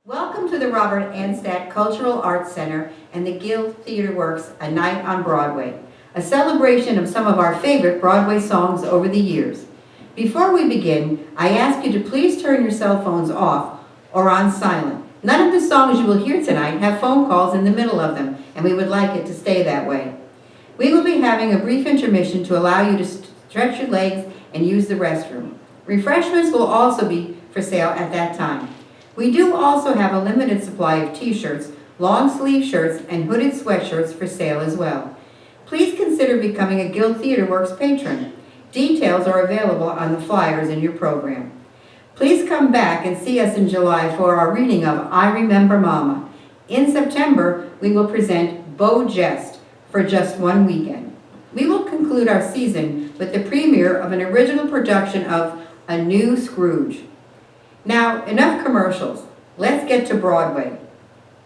Welcome to the Robert Anstatt Cultural Arts Center and the Guild Theater Works A Night on Broadway, a celebration of some of our favorite Broadway songs over the years. Before we begin, I ask you to please turn your cell phones off or on silent. None of the songs you will hear tonight have phone calls in the middle of them, and we would like it to stay that way. We will be having a brief intermission to allow you to stretch your legs and use the restroom. Refreshments will also be for sale at that time. We do also have a limited supply of t-shirts, long sleeve shirts, and hooded sweatshirts for sale as well. Please consider becoming a Guild Theater Works patron. Details are available on the flyers in your program. Please come back and see us in July for our reading of I Remember Mama. In September, we will present Beau Geste for just one weekend. We will conclude our season with the premiere of an original production of A New Scrooge. Now, enough commercials. Let's get to Broadway.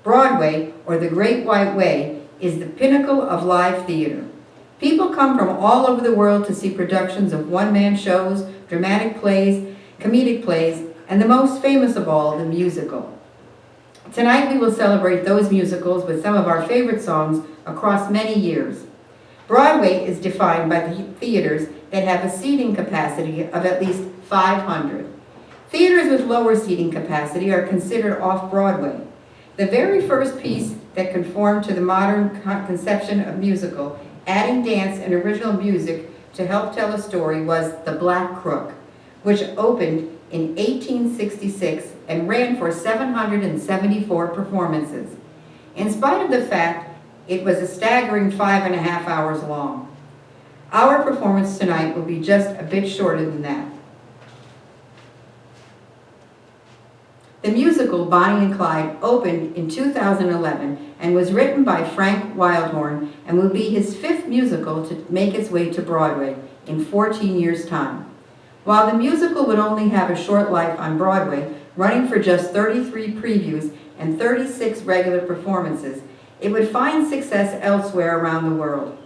Broadway, or the Great White Way, is the pinnacle of live theater. People come from all over the world to see productions of one-man shows, dramatic plays, comedic plays, and the most famous of all, the musical. Tonight we will celebrate those musicals with some of our favorite songs across many years. Broadway is defined by the theaters that have a seating capacity of at least 500. Theaters with lower seating capacity are considered off-Broadway. The very first piece that conformed to the modern conception of musical, adding dance and original music to help tell a story, was The Black Crook, which opened in 1866 and ran for 774 performances, in spite of the fact it was a staggering 5.5 hours long. Our performance tonight will be just a bit shorter than that. The musical Bonnie and Clyde opened in 2011 and was written by Frank Wildhorn and will be his 5th musical to make its way to Broadway in 14 years' time. While the musical would only have a short life on Broadway, running for just 33 previews and 36 regular performances, it would find success elsewhere around the world.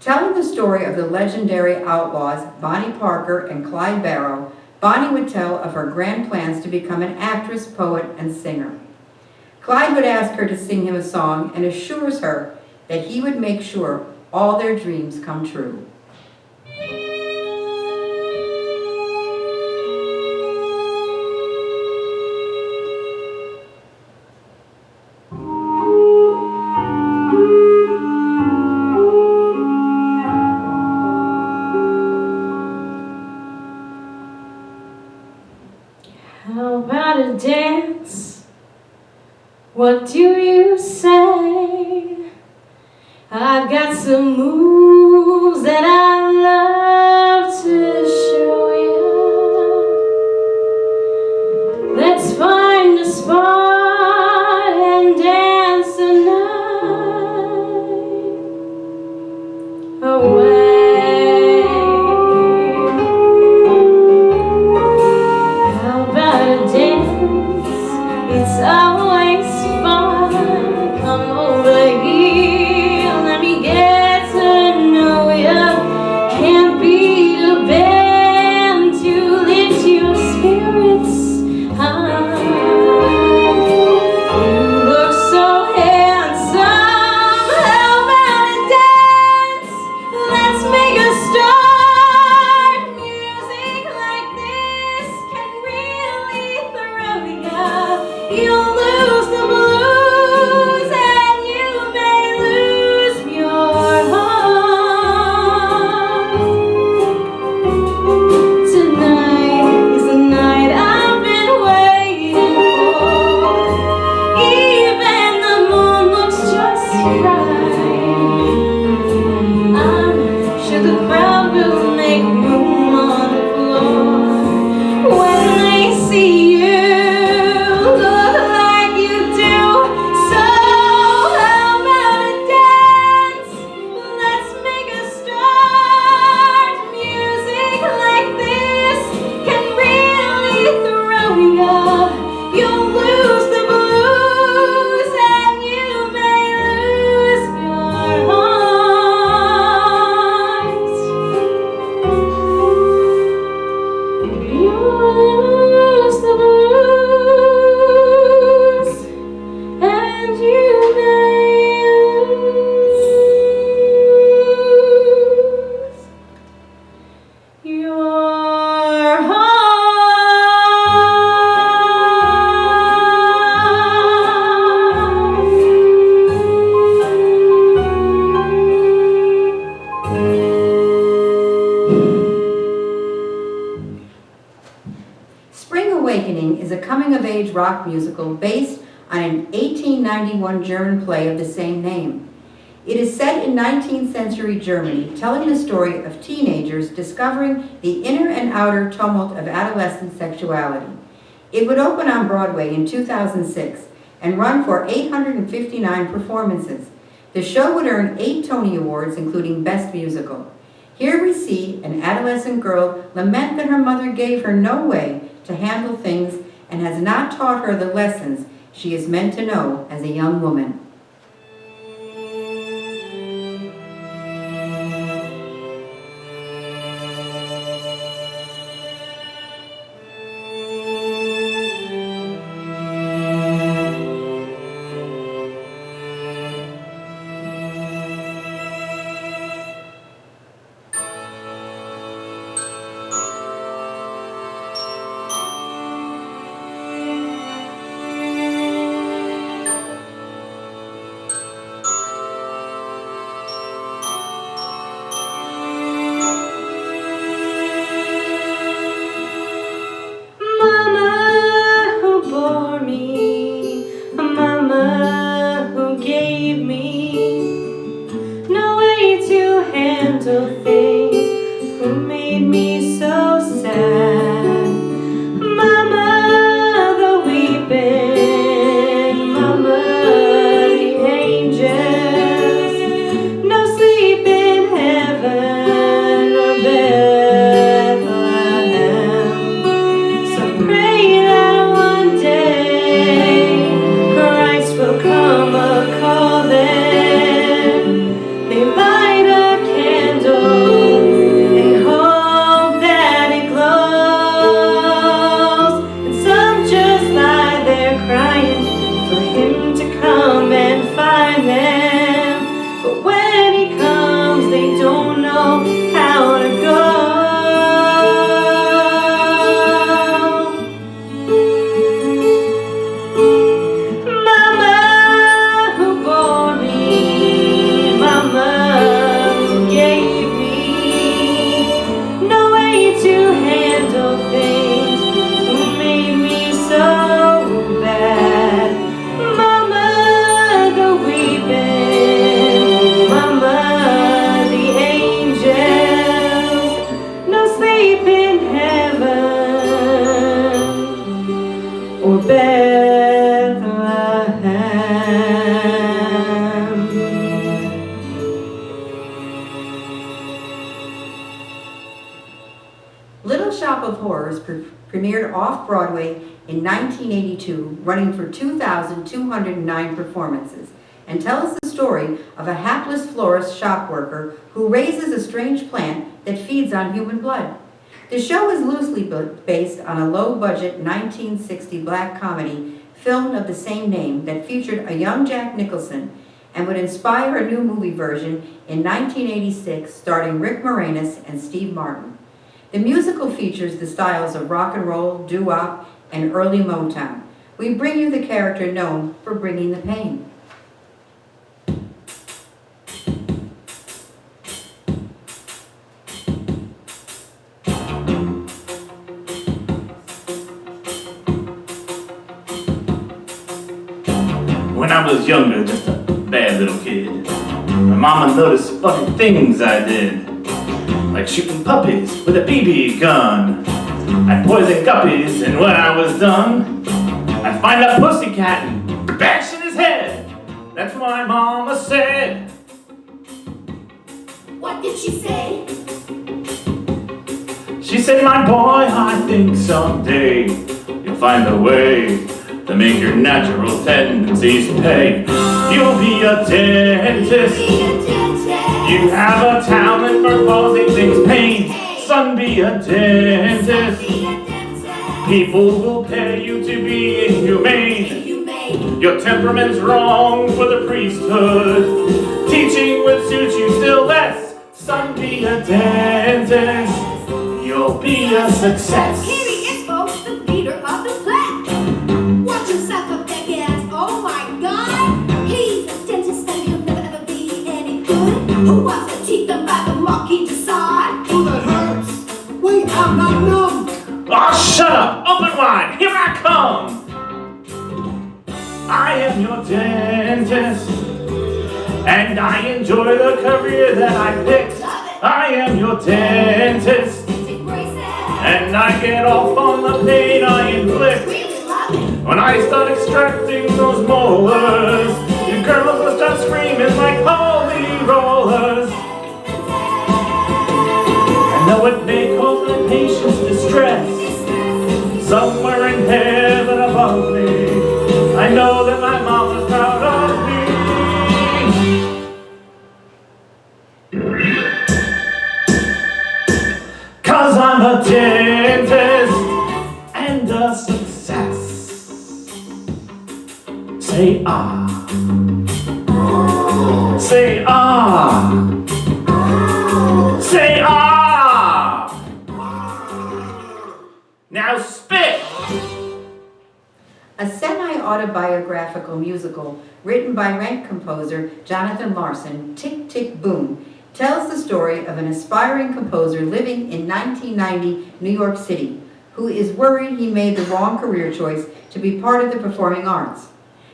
Telling the story of the legendary outlaws Bonnie Parker and Clyde Barrow, Bonnie would tell of her grand plans to become an actress, poet, and singer. Clyde would ask her to sing him a song and assures her that he would make sure all their dreams come true. How about a dance? What do you say? I've got some moves that I love to show you. Let's find a spot and dance the night away. It's always fun. Come over here, let me get to know you. Can't Awakening is a coming-of-age rock musical based on an 1891 German play of the same name. It is set in 19th century Germany, telling the story of teenagers discovering the inner and outer tumult of adolescent sexuality. It would open on Broadway in 2006 and run for 859 performances. The show would earn 8 Tony Awards, including Best Musical. Here we see an adolescent girl lament that her mother gave her no way to handle things and has not taught her the lessons she is meant to know as a young woman. Things who made me so sad. Mama, the weeping, Mama, the angels, no sleep in heaven or Bethlehem. So pray that one day Christ will come a-calling. They light a candle and hope that it glows. And some just lie there crying for him to come and find them. But when he comes, they don't know how to go. Mama who bore me, Mama who gave me no way to handle things, who made me so bad. Mama the weeping, Mama the angels, no sleep in heaven or Bethlehem. Little Shop of Horrors premiered off-Broadway in 1982, running for 2,209 performances, and tells the story of a hapless florist shop worker who raises a strange plant that feeds on human blood. The show is loosely based on a low-budget 1960 black comedy filmed of the same name that featured a young Jack Nicholson and would inspire a new movie version in 1986 starring Rick Moranis and Steve Martin. The musical features the styles of rock and roll, doo-wop, and early Motown. We bring you the character known for bringing the pain. When I was younger, just a bad little kid, my mama noticed funny things I did, like shooting puppies with a BB gun. I'd poison guppies, and when I was done, I'd find a pussycat and bash in his head. That's what my mama said. What did she say? She said, my boy, I think someday you'll find a way to make your natural tendencies pay. You'll be a dentist. You have a talent for causing things pain. Son, be a dentist. People will pay you to be inhumane. Your temperament's wrong for the priesthood. Teaching would suit you still less. Son, be a dentist. You'll be a success. Here he is, folks, the leader of the pack. Watch him suck up that gas. Oh my God, he's a dentist and he'll never ever be any good. Who wants to teeth them by the marquee decide? Oh, that hurts! Wait, I'm not numb! Oh, shut up! Open wide! Here dentist, and I enjoy the career that I picked. I am your dentist, and I get off on the pain I inflict. When I start extracting those molars, you girls will start screaming like holy rollers. I know it may cause my patients distress. Somewhere in heaven above me, I know that my mom is proud of me. 'Cause I'm a dentist and a success. Say ah. Say ah. Say ah. Now spit. A semi-autobiographical musical written by Rent composer Jonathan Larson, Tick, Tick, Boom, tells the story of an aspiring composer living in 1990 New York City who is worried he made the wrong career choice to be part of the performing arts.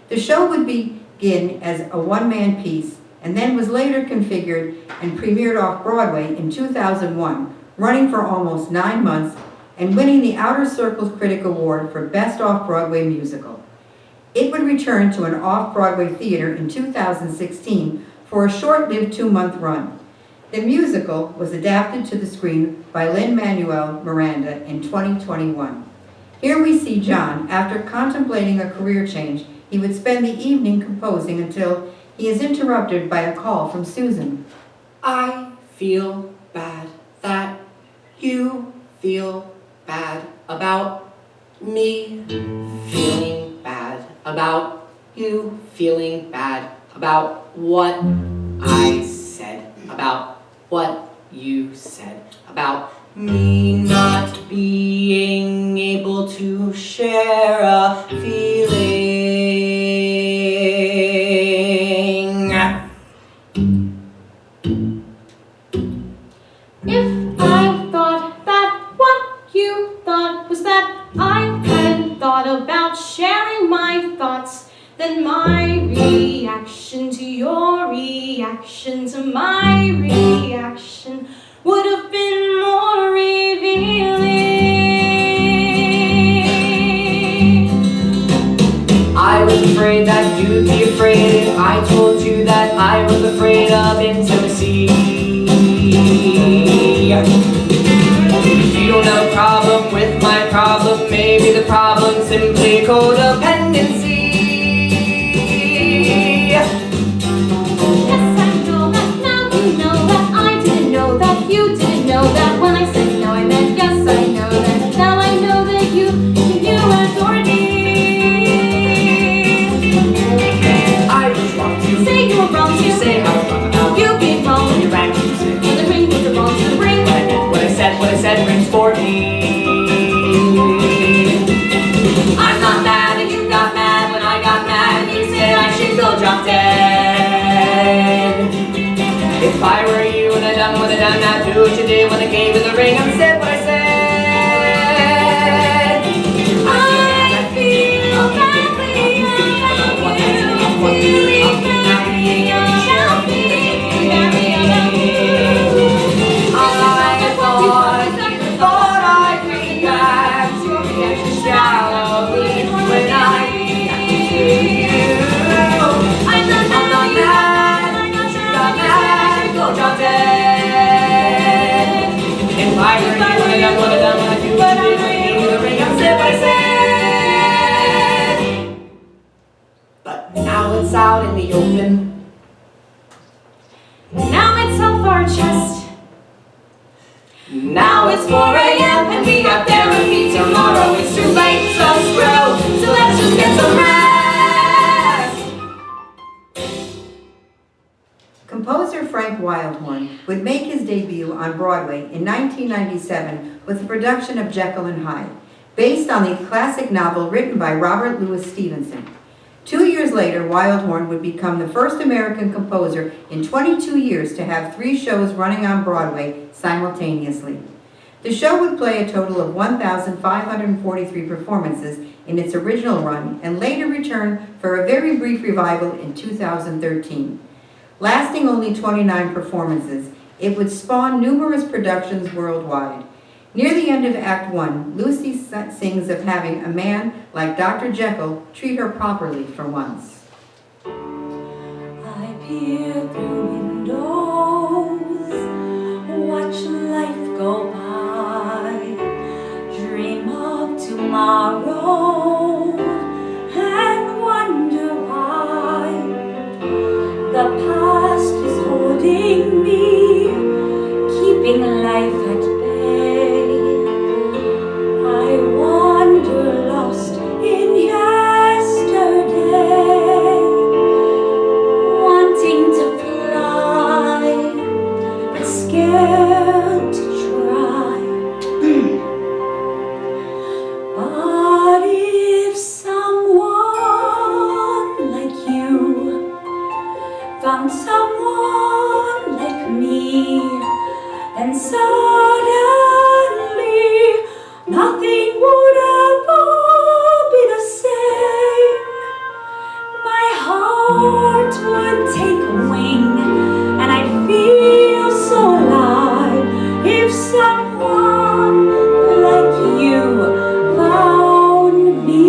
The show would begin as a one-man piece and then was later configured and premiered off Broadway in 2001, running for almost 9 months and winning the Outer Circle's Critic Award for Best Off-Broadway Musical. It would return to an off-Broadway theater in 2016 for a short-lived 2-month run. The musical was adapted to the screen by Lin-Manuel Miranda in 2021. Here we see John, after contemplating a career change, he would spend the evening composing until he is interrupted by a call from Susan. I feel bad that you feel bad about me feeling bad about you feeling bad about what I said, about what you said, about me not being able to share a feeling. If I thought that what you thought was that I hadn't thought about sharing my thoughts, then my reaction to your reaction to my reaction would have been more revealing. I was afraid that you'd be afraid if I told you that I was afraid of intimacy. You don't have a problem with my problem, maybe the problem's simply codependency. Yes, I know that now you know that I didn't know that you didn't know that when I said no I meant yes. I know that now I know that you adored me. I was wrong to Say you were wrong you to say I was wrong about you being wrong. when you rang to say When the ring was the wrong to the ring. what I said rings for me. I'm not mad and you got mad when I got mad and you said I should go drop dead. If I were you and I done what I done, I'd do what you did when I gave you the ring and said what I said. I feel badly about you. Feeling badly about me. Badly about you. I thought I'd react shallowly when I react to you. I'm not I'm not mad, you got mad, go drop dead. If I were you, when I done what I done, when I do what I did, when I gave you the ring, I said what I said. But now it's out in the open. Now it's off our chest. Now it's 4 a.m. and we got therapy tomorrow. It's too late to screw, so let's just get some rest. Composer Frank Wildhorn would make his debut on Broadway in 1997 with the production of Jekyll and Hyde, based on the classic novel written by Robert Louis Stevenson. 2 years later, Wildhorn would become the first American composer in 22 years to have 3 shows running on Broadway simultaneously. The show would play a total of 1,543 performances in its original run and later return for a very brief revival in 2013. Lasting only 29 performances, it would spawn numerous productions worldwide. Near the end of Act 1, Lucy sings of having a man like Dr. Jekyll treat her properly for once. I peer through windows, watch life go by, dream of tomorrow, and wonder why the past is holding me, keeping life at bay. I wander lost in yesterday, wanting to fly, but scared to try. But if someone like you found someone like me, then suddenly nothing would ever be the same. My heart would take wing, and I'd feel so alive if someone like you found me.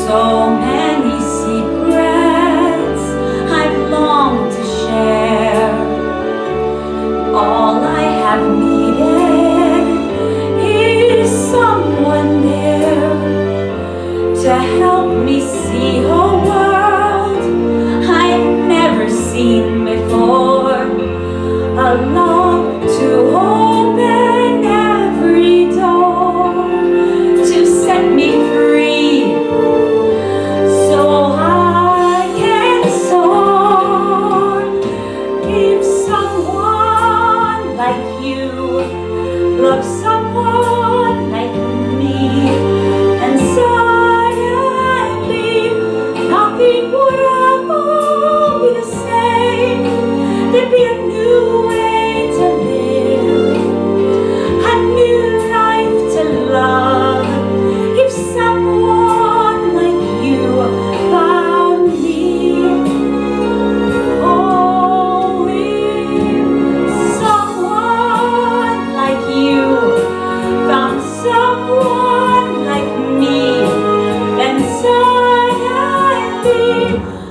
So many secrets I've longed to share. All I have needed is someone there to help me see a world I've never seen before. A love to open every door, to set me free, so I can soar. If someone like you loves someone like me, and suddenly nothing would ever be the same. There'd be a new way to live, a new life to love. If someone like you found me, oh, if someone like you found someone like me, then suddenly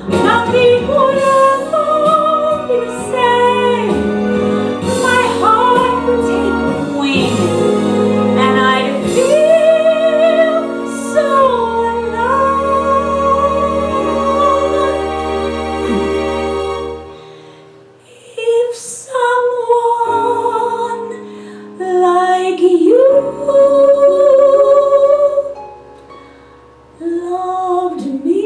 nothing would ever be the same. My heart would take wing, and I'd feel so alive. If someone like you loved me.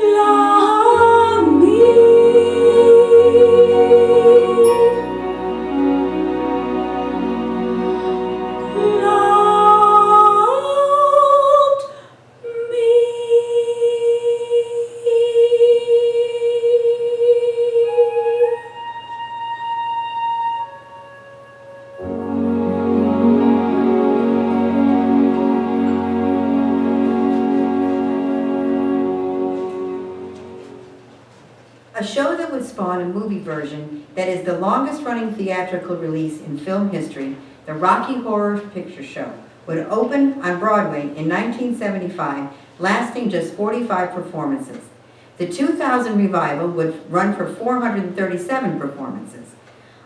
Love me. Loved me. A show that would spawn a movie version that is the longest running theatrical release in film history, the Rocky Horror Picture Show, would open on Broadway in 1975, lasting just 45 performances. The 2000 revival would run for 437 performances.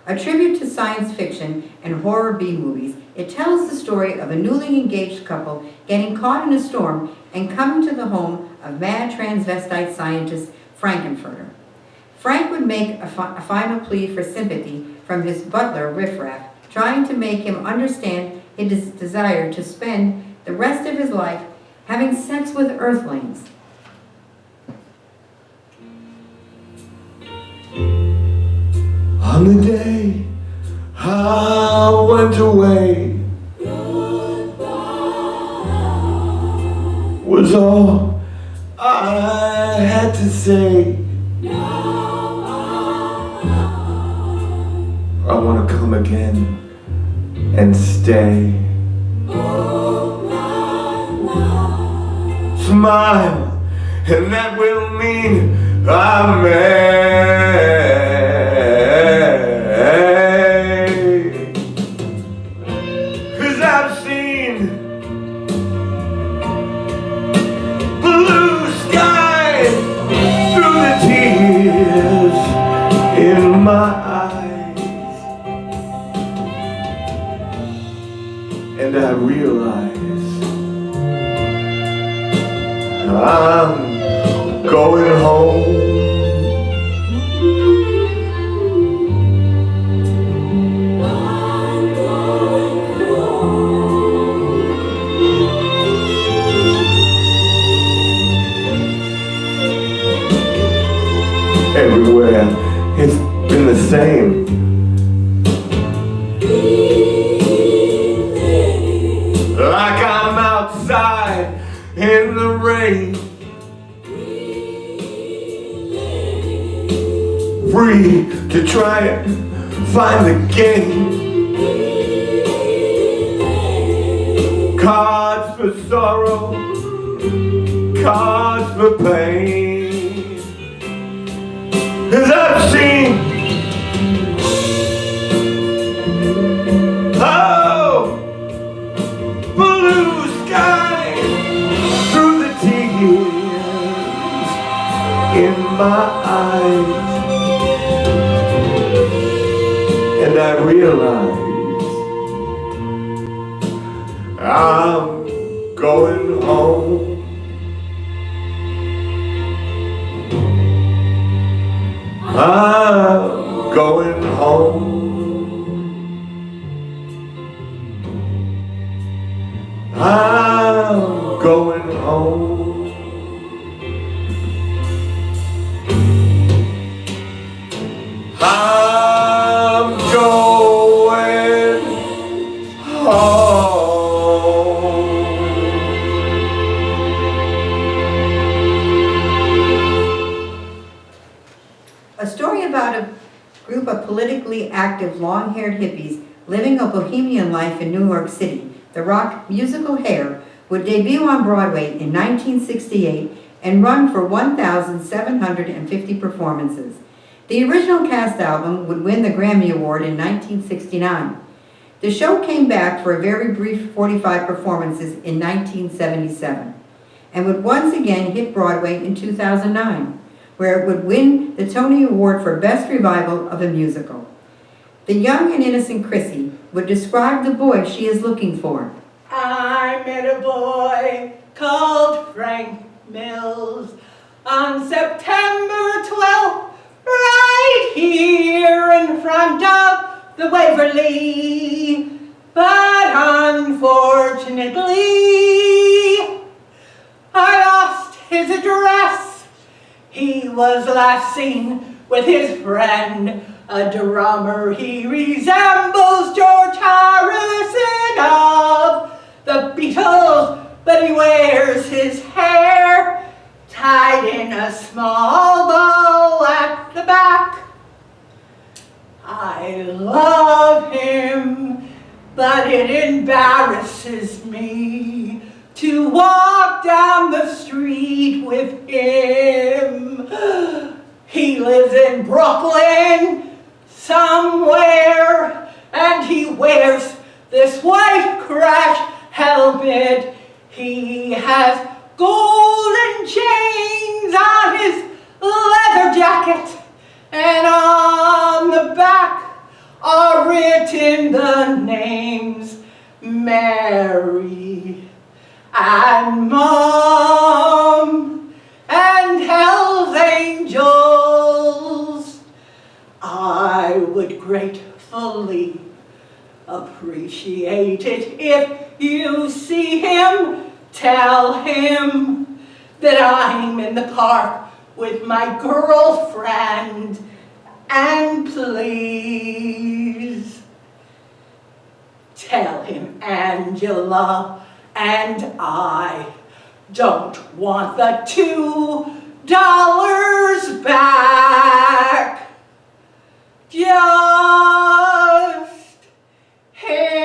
A tribute to science fiction and horror B-movies, it tells the story of a newly engaged couple getting caught in a storm and coming to the home of mad transvestite scientist Frankenfurter. Frank would make a final plea for sympathy from his butler, Riffraff, trying to make him understand his desire to spend the rest of his life having sex with earthlings. On the day I went away, was all I had to say. I want to come again and stay. Smile, and that will mean I'm made. 'Cause I've seen blue skies through the tears in my eyes, and I realize I'm going home. Everywhere it's been the same. Like I'm outside in the rain, free to try and find the game. Cards for sorrow, cards for pain. 'Cause I've seen, oh, blue skies through the tears in my eyes, and I realize I'm going home. I'm going home. I'm going home. I'm going home. A story about a group of politically active, long-haired hippies living a bohemian life in New York City, the rock musical Hair would debut on Broadway in 1968 and run for 1,750 performances. The original cast album would win the Grammy Award in 1969. The show came back for a very brief 45 performances in 1977 and would once again hit Broadway in 2009, where it would win the Tony Award for Best Revival of a Musical. The young and innocent Chrissy would describe the boy she is looking for. I met a boy called Frank Mills on September 12th, right here in front of the Waverly. But unfortunately, I lost his address. He was last seen with his friend, a drummer. He resembles George Harrison of the Beatles, but he wears his hair tied in a small bow at the back. I love him, but it embarrasses me to walk down the street with him. He lives in Brooklyn somewhere, and he wears this white crash helmet. He has golden chains on his leather jacket, and on the back are written the names Mary and Mom and Hell's Angels. I would gratefully appreciate it if you see him. Tell him that I'm in the park with my girlfriend, and please tell him Angela and I don't want the $2 back. Just him.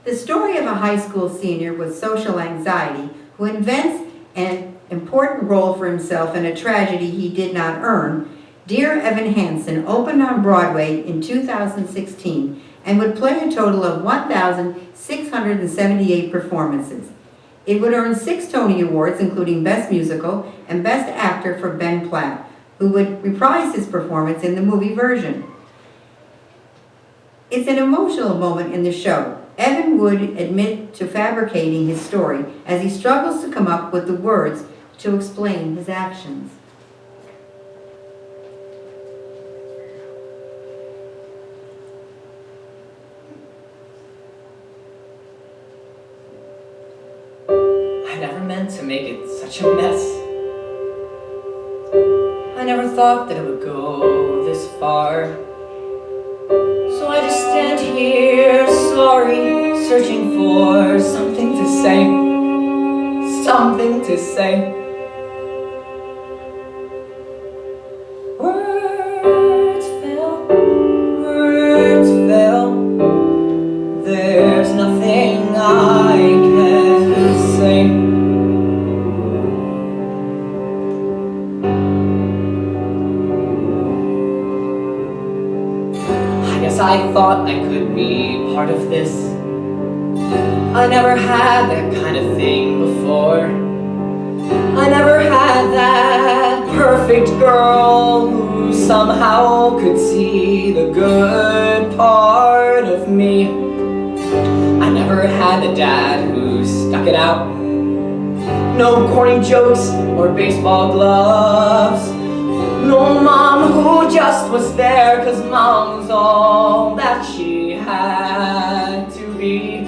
The story of a high school senior with social anxiety who invents an important role for himself in a tragedy he did not earn, Dear Evan Hansen opened on Broadway in 2016 and would play a total of 1,678 performances. It would earn 6 Tony Awards, including Best Musical and Best Actor for Ben Platt, who would reprise his performance in the movie version. It's an emotional moment in the show. Evan would admit to fabricating his story as he struggles to come up with the words to explain his actions. I never meant to make it such a mess. I never thought that it would go this far. So I just stand here, sorry, searching for something to say. Something to say. Words fail. There's nothing I can say. I thought I could be part of this. I never had that kind of thing before. I never had that perfect girl who somehow could see the good part of me. I never had the dad who stuck it out. No corny jokes or baseball gloves. No mom who just was there 'cause mom was all that she had to be.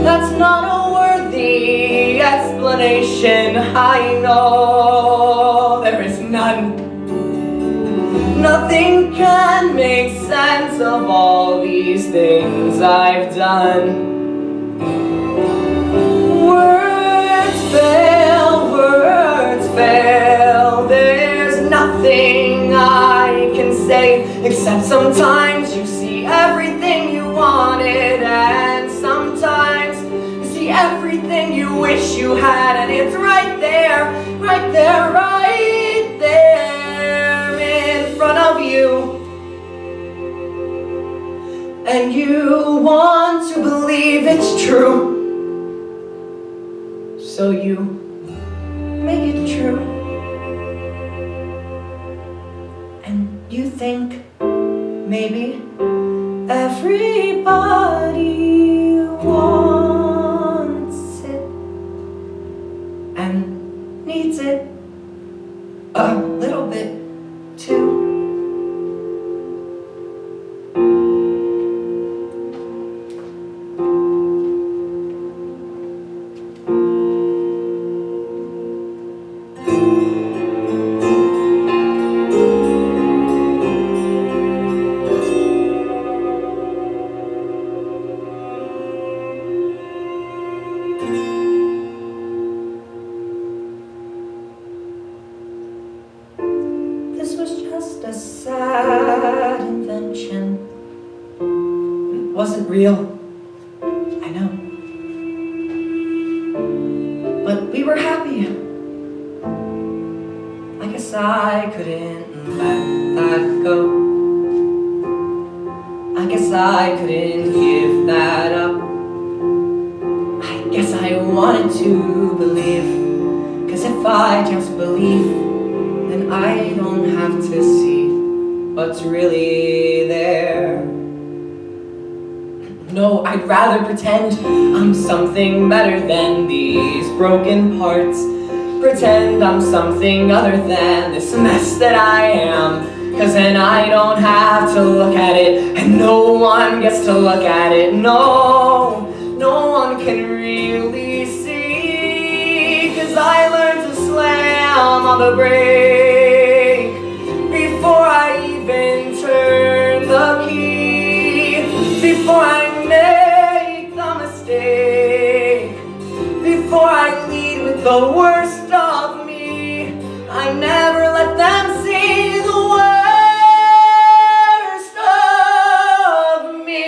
That's not a worthy explanation, I know there is none. Nothing can make sense of all these things I've done. Words fail, there's nothing I can say, except sometimes you see everything you wanted, and sometimes you see everything you wish you had, and it's right there in front of you. And you want to believe it's true, so you make it true. And you think maybe everybody wants it and needs it a little bit too. This was just a sad invention. It wasn't real, I know. But we were happy. I guess I couldn't let that go. I guess I couldn't give that up. I guess I wanted to believe, 'cause if I just believe, then I don't have to see what's really there. No, I'd rather pretend I'm something better than these broken parts. Pretend I'm something other than this mess that I am. 'Cause then I don't have to look at it, and no one gets to look at it. No, no one can really see. 'Cause I learned to slam on the brake before I even turn the key. Before I the worst of me. I never let them see the worst of me.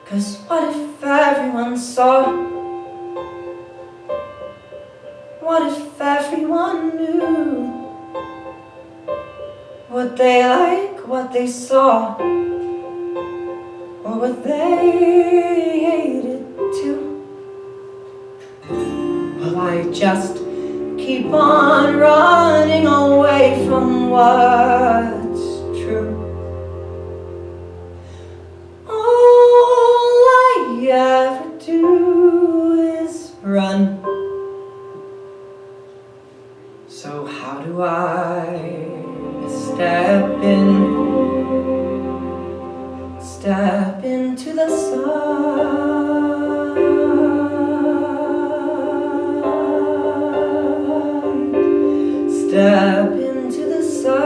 'Cause what if everyone saw? What if everyone knew? Would they like what they saw? Or would they hate it too? Will I just keep on running away from what's true? All I ever do is run. So how do I step into the sun, step into the sun.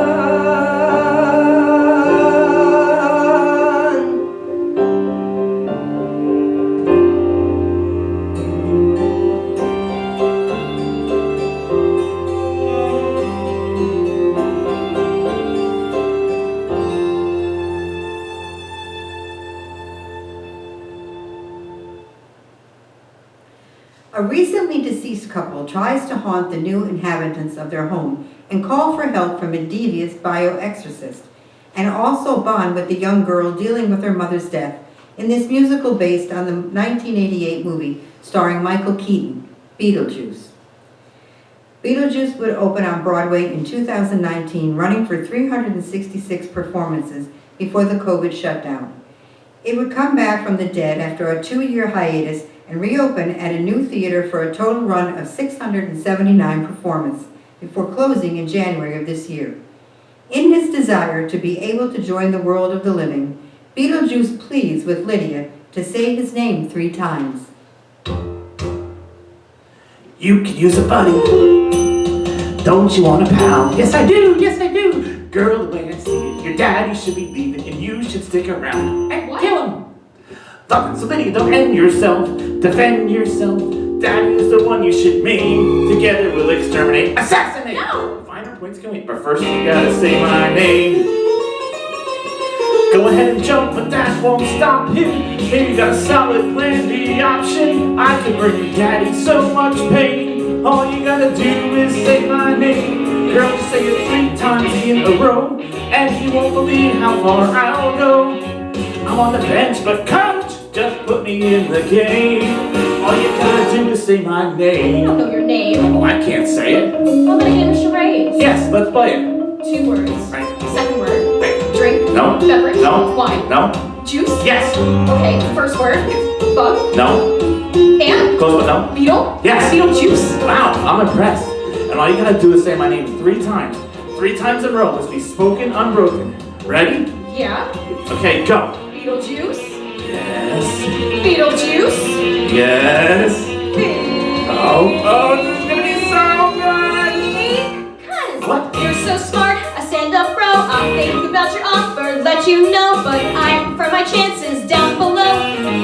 A recently deceased couple tries to haunt the new inhabitants of their home and call for help from a devious bioexorcist, and also bond with the young girl dealing with her mother's death in this musical based on the 1988 movie starring Michael Keaton, Beetlejuice. Beetlejuice would open on Broadway in 2019, running for 366 performances before the COVID shutdown. It would come back from the dead after a 2-year hiatus and reopen at a new theater for a total run of 679 performances before closing in January of this year. In his desire to be able to join the world of the living, Beetlejuice pleads with Lydia to say his name 3 times. You could use a buddy. Don't you want a pal? Yes, I do. Yes, I do. Girl, the way I see it, your daddy should be leaving and you should stick around and kill him. Stop it, so Lydia, don't end yourself. Defend yourself. Daddy is the one you should meet. Together we'll exterminate, assassinate. No. Finer points can wait, but first you gotta say my name. Go ahead and jump, but that won't stop him. Maybe you got a solid plan B option. I could bring your daddy so much pain. All you gotta do is say my name. Girl, just say it 3 times in a row, and you won't believe how far I'll go. I'm on the bench, but coach, just put me in the game. All you gotta do is say my I name. don't know your name. Oh, I can't say it. I'm gonna get in charades. Yes, let's play it. 2 words. Right. Second word. Right. Drink. No. Beverage. No. Wine. No. Juice. Yes. Okay. First word. Bug. No. Ant. Close but no. Beetle. Yes. Beetlejuice. Wow, I'm impressed. And all you gotta do is say my name 3 times. 3 times in a row must be spoken unbroken. Ready? Yeah. Okay, go. Beetlejuice. Yes. Beetlejuice. Yes. Oh, this is gonna be so good. Because What? you're so smart, I stand up, bro. I'll think about your offer, let you know, but I prefer my chances down below.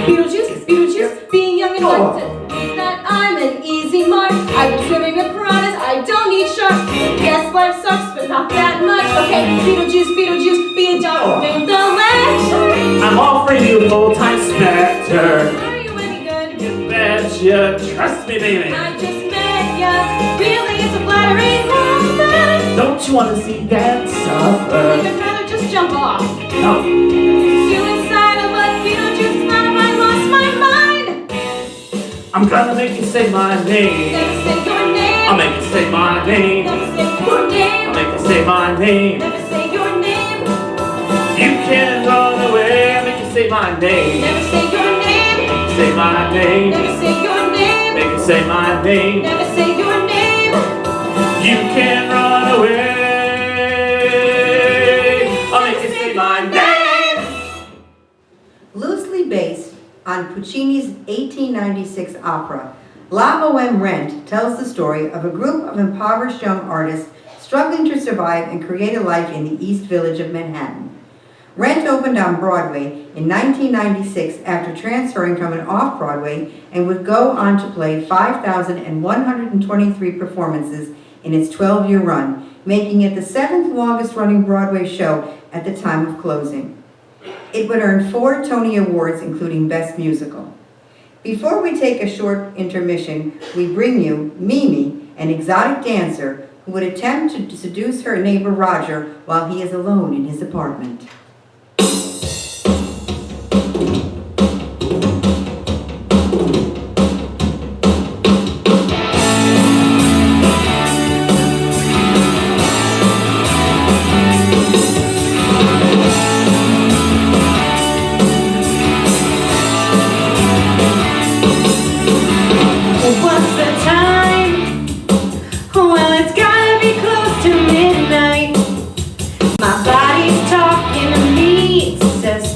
Beetlejuice, Beetlejuice, being young and Oh. what? That I'm an easy mark. I'm swimming with piranhas, I don't need sharks. Yes, life sucks, but not that much. Okay, Beetlejuice, Beetlejuice, be a dog, do the lecture. I'm offering you a full-time specter. Are you any good? You betcha. Trust me, baby. I just met ya. Really, it's a flattering offer. Don't you want to see that suffer? I'd rather just jump off. No. Suicidal, but Beetlejuice, not if I lost my mind. I'm gonna make you say my name. Never say your name. I'll make you say my name. Never say your name. I'll make you say my name. Never say your name. You can't run away. I'll make you say my name. Never say your name. Say my name. Never say your name. Make you say my name. Never say your name. You can't run away. I'll make you say my name. Loosely based on Puccini's 1896 opera, La Bohème Rent tells the story of a group of impoverished young artists struggling to survive and create a life in the East Village of Manhattan. Rent opened on Broadway in 1996 after transferring from an off-Broadway and would go on to play 5,123 performances in its 12-year run, making it the 7th longest-running Broadway show at the time of closing. It would earn 4 Tony Awards, including Best Musical. Before we take a short intermission, we bring you Mimi, an exotic dancer who would attempt to seduce her neighbor Roger while he is alone in his apartment.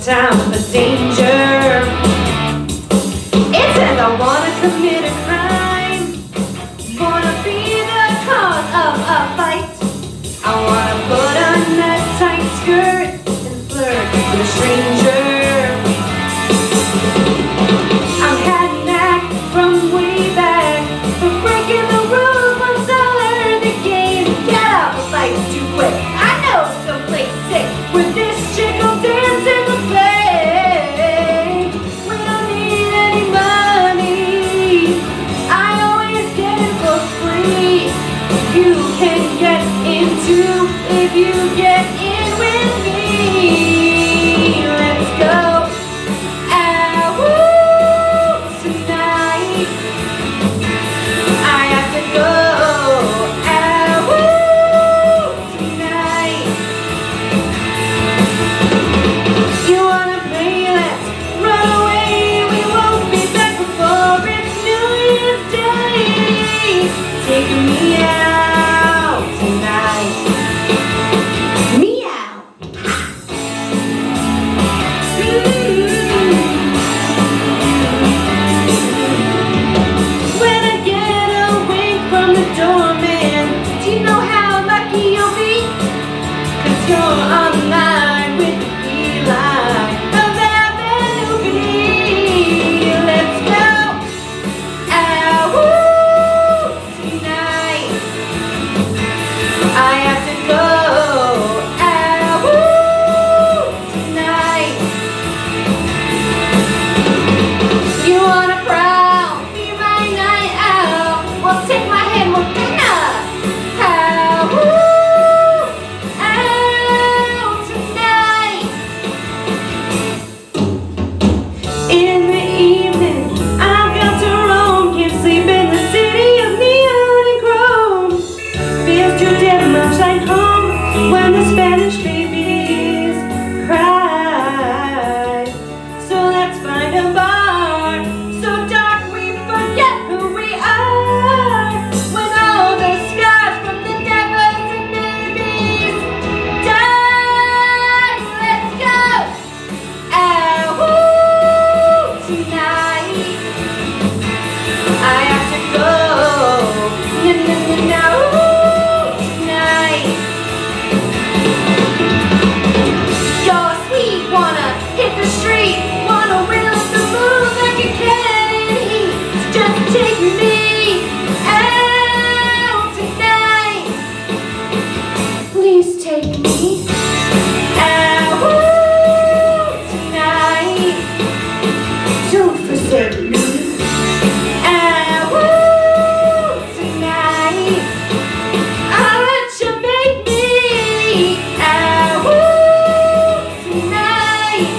Time for danger. It says I wanna commit a crime, wanna be the cause of a fight. I wanna put on that tight skirt and flirt with a stranger. I'm had knack from way back for breaking the rules once I learned the game. Get out of life too quick. I know someplace sick where this chick will dance in the if you get in with me. Let's go out tonight. I have to go out tonight. You wanna play? Let's run away. We won't be back before it's New Year's Day. Take me out tonight. You're online with the feline of Avenue B. Let's go out tonight. I have to go out tonight. You wanna prowl, be my night out. Well, take my hand, we'll dinner. When the Spanish babies cry. So let's find a bar so dark we forget who we are. When all the scars from the devils and babies die. Let's go out tonight. I have to go now. Hit the street, wanna wheel up the moon like a cannon heat. Just take me out tonight. Please take me out tonight. Don't forsake me. Out tonight. I'll let you make me out tonight.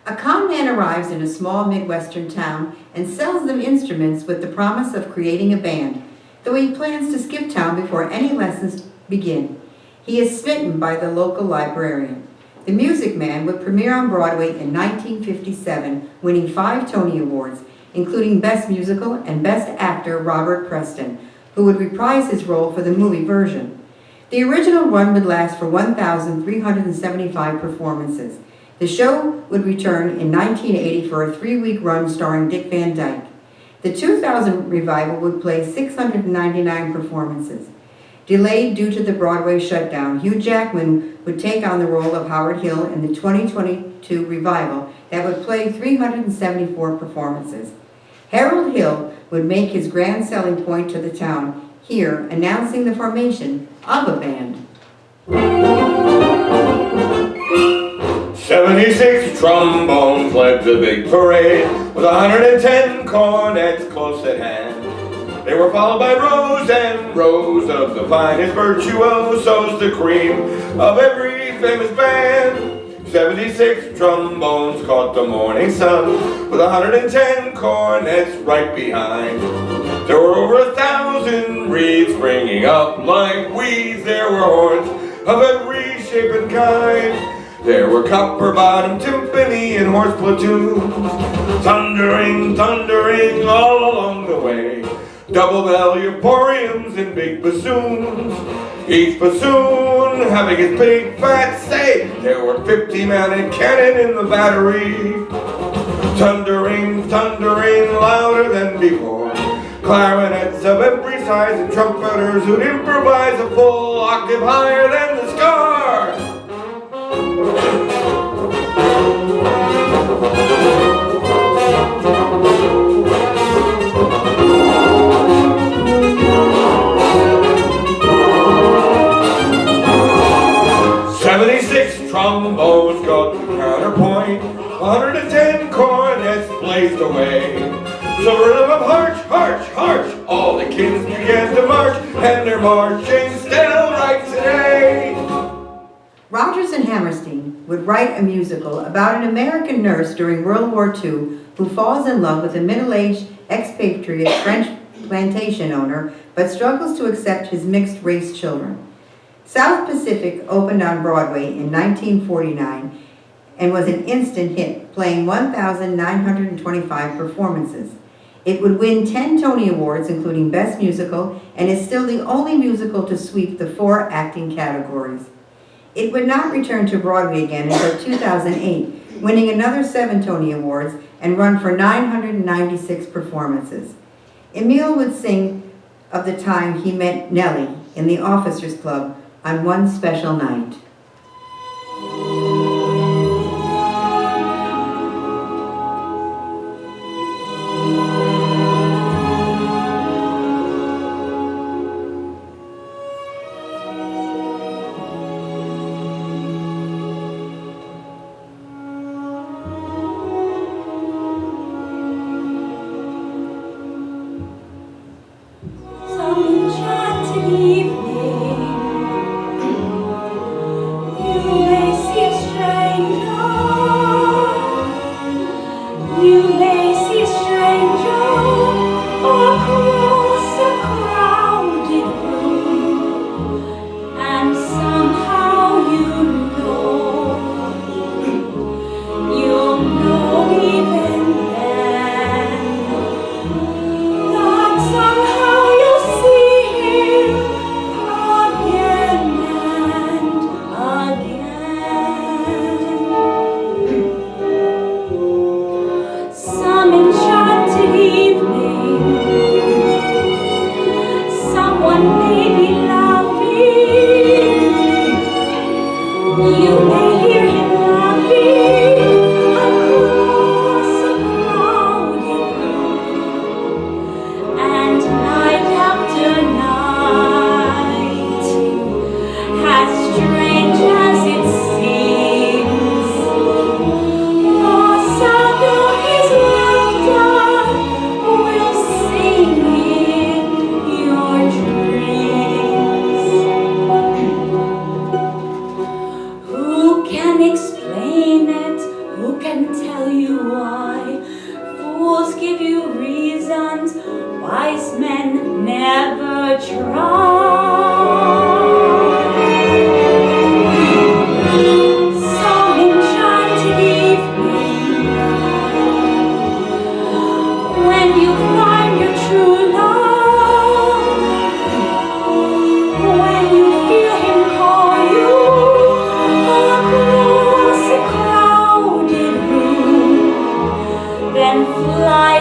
A con man arrives in a small Midwestern town and sells them instruments with the promise of creating a band, though he plans to skip town before any lessons begin. He is smitten by the local librarian. The Music Man would premiere on Broadway in 1957, winning 5 Tony Awards, including Best Musical and Best Actor Robert Preston, who would reprise his role for the movie version. The original run would last for 1,375 performances. The show would return in 1980 for a 3-week run starring Dick Van Dyke. The 2000 revival would play 699 performances. Delayed due to the Broadway shutdown, Hugh Jackman would take on the role of Howard Hill in the 2022 revival that would play 374 performances. Harold Hill would make his grand selling point to the town, here announcing the formation of a band. 76 trombones led the big parade, with 110 cornets close at hand. They were followed by rows and rows of the finest virtuosos, the cream of every famous band. 76 trombones caught the morning sun, with 110 cornets right behind. There were over 1,000 reeds ringing up like weeds. There were horns of every shape and kind. There were copper-bottomed timpani and horse platoons, thundering, thundering all along the way. Double bell euphoriums and big bassoons, each bassoon having its big fat say. There were 50-mounted cannon in the battery, thundering, thundering louder than before. Clarinets of every size and trumpeters who'd improvise a full octave higher than the scar. 76 trombones got the counterpoint, 110 cornets blazed away. So rhythm of harch, harch, harch, all the kids began to march, and they're marching still right today. Rodgers and Hammerstein would write a musical about an American nurse during World War II who falls in love with a middle-aged expatriate French plantation owner but struggles to accept his mixed-race children. South Pacific opened on Broadway in 1949 and was an instant hit, playing 1,925 performances. It would win 10 Tony Awards, including Best Musical, and is still the only musical to sweep the 4 acting categories. It would not return to Broadway again until 2008, winning another 7 Tony Awards and run for 996 performances. Emile would sing of the time he met Nellie in the Officers Club on one special night.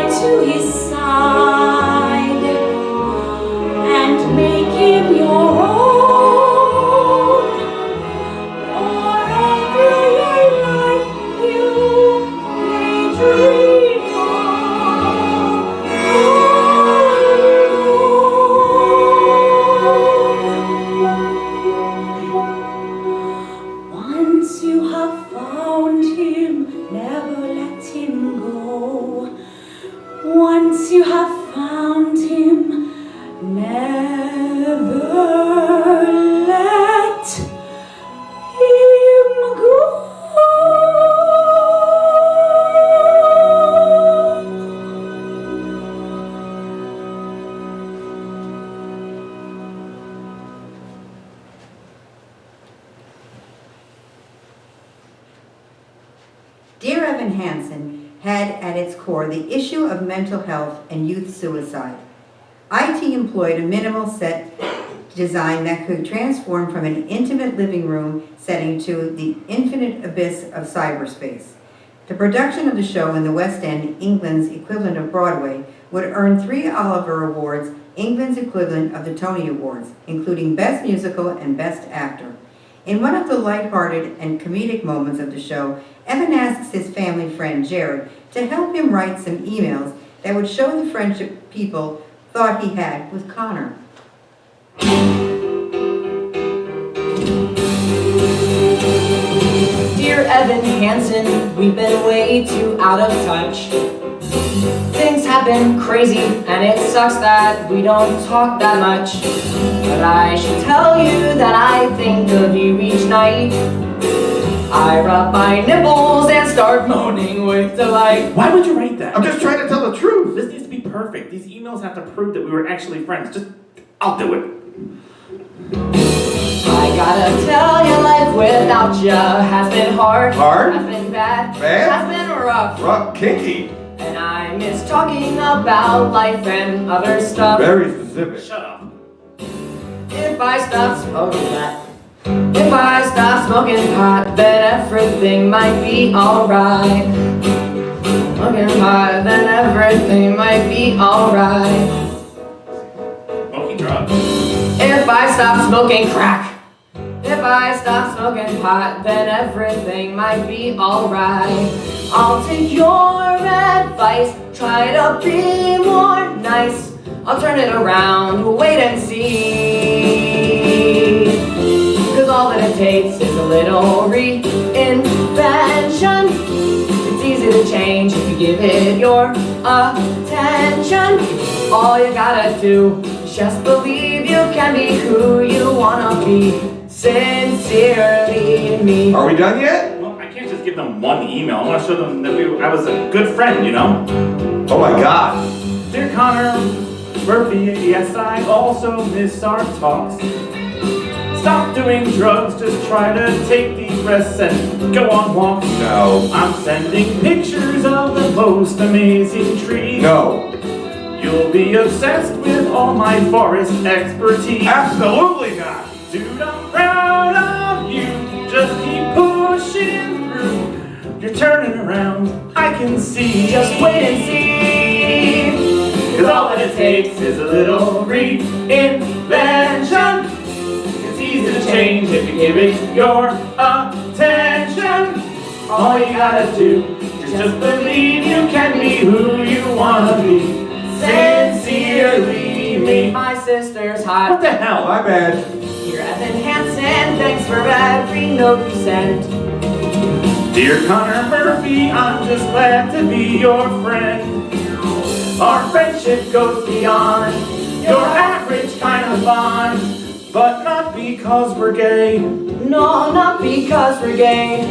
To his side and make him your own. Once you have found him, never let him go. Dear Evan Hansen had at its core the issue of mental health and youth suicide. IT employed a minimal set design that could transform from an intimate living room setting to the infinite abyss of cyberspace. The production of the show in the West End, England's equivalent of Broadway, would earn 3 Oliver Awards, England's equivalent of the Tony Awards, including Best Musical and Best Actor. In one of the lighthearted and comedic moments of the show, Evan asks his family friend, Jared, to help him write some emails that would show the friendship people thought he had with Connor. Dear Evan Hansen, we've been way too out of touch. Things have been crazy, and it sucks that we don't talk that much. But I should tell you that I think of you each night. I rub my nipples and start moaning with delight. Why would you write that? I'm just trying to tell the truth. This needs to be perfect. These emails have to prove that we were actually friends. I'll do it. I gotta tell you, life without you has been hard. Hard? Has been bad. Bad? Has been rough. Rough, kinky. And I miss talking about life and other stuff. Very specific. Shut up. If I stop smoking pot, if I stop smoking pot, then everything might be alright. Smoking pot, then everything might be alright. Smoking drugs. If I stop smoking crack, if I stop smoking pot, then everything might be alright. I'll take your advice, try to be more nice. I'll turn it around, wait and see. Cause all that it takes is a little reinvention. It's easy to change if you give it your attention. All you gotta do is just believe you can be who you wanna be. Sincerely me. Are we done yet? Well, I can't just give them one email. I want to show them that I was a good friend, you know? Oh my God. Dear Connor, Murphy, yes, I also miss our talks. Stop doing drugs, just try to take deep breaths and go on walks. No. I'm sending pictures of the most amazing trees. No. You'll be obsessed with all my forest expertise. Absolutely not. Dude, I'm proud of you. Just keep pushing through. You're turning around, I can see. Just wait and see. Cause all that it takes is a little reinvention. It's easy to change if you give it your attention. All you gotta do is just believe you can be who you wanna be. Sincerely me. My sister's What hot. the hell? My bad. Dear Evan Hansen, thanks for every note you sent. Dear Connor Murphy, I'm just glad to be your friend. Our friendship goes beyond your average kind of bond. But not because we're gay. No, not because we're gay.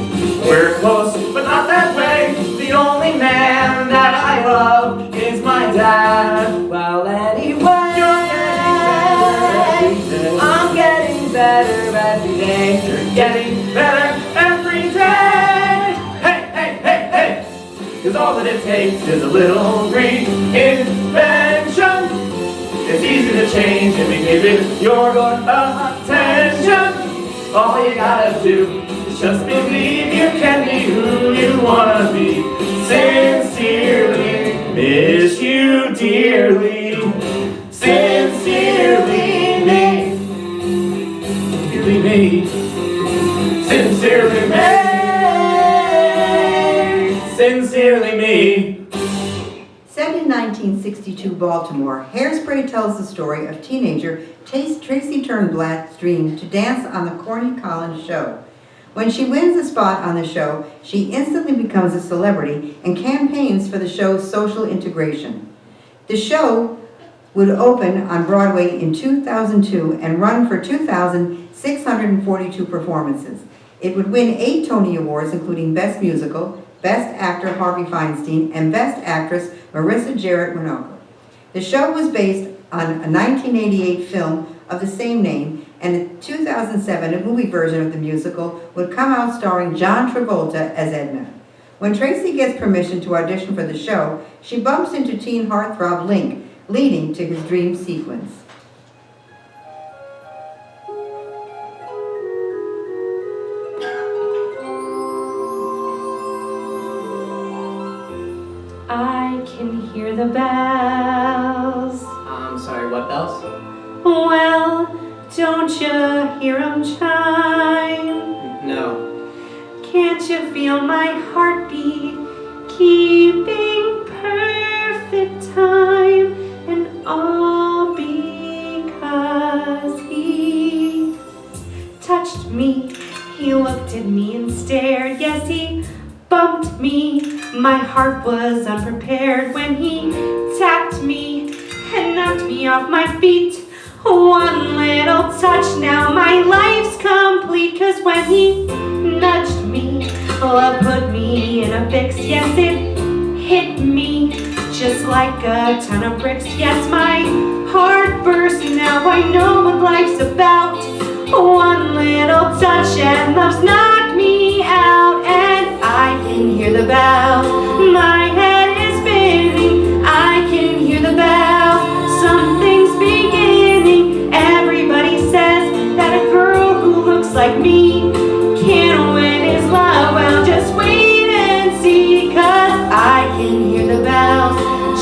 We're close, but not that way. The only man that I love is my dad. Well, anyway, I'm getting better every day. You're getting better every day. Hey, hey, hey, hey. Cause all that it takes is a little reinvention. It's easy to change if you give it your attention. All you gotta do is just believe you can be who you wanna be. Sincerely, miss you dearly. Sincerely me. Sincerely me. Sincerely me. Sincerely me. Set in 1962 Baltimore, Hairspray tells the story of teenager Tracy Turnblatt's dream to dance on the Corny Collins show. When she wins a spot on the show, she instantly becomes a celebrity and campaigns for the show's social integration. The show would open on Broadway in 2002 and run for 2,642 performances. It would win 8 Tony Awards, including Best Musical, Best Actor Harvey Feinstein, and Best Actress Marissa Jarrett Winokur. The show was based on a 1988 film of the same name, and in 2007, a movie version of the musical would come out starring John Travolta as Edna. When Tracy gets permission to audition for the show, she bumps into teen heartthrob Link, leading to his dream sequence. I can hear the bells. I'm sorry, what bells? Well, don't you hear 'em chime? No. Can't you feel my heartbeat keeping perfect time? And all because he touched me, he looked at me and stared. Yes, he bumped me, my heart was unprepared when he tapped me and knocked me off my feet. One little touch, now my life's complete. 'Cause when he nudged me, love put me in a fix. Yes, it hit me just like a ton of bricks. Yes, my heart burst, now I know what life's about. One little touch and love's knocked me out. And I can hear the bells, my head is spinning. I can hear the bells, something's beginning. Everybody says that a girl who looks like me can't win his love. Well, just wait and see, 'cause I can hear the bells,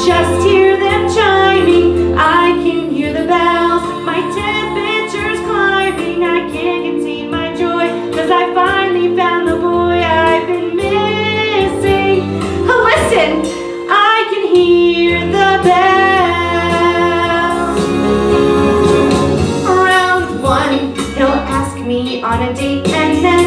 just hear them chiming. I can hear the bells, my temperature's climbing. I can't contain my joy, 'cause I finally found the boy I've been missing. Listen, I can hear the bells. Round 1, he'll ask me on a date, and then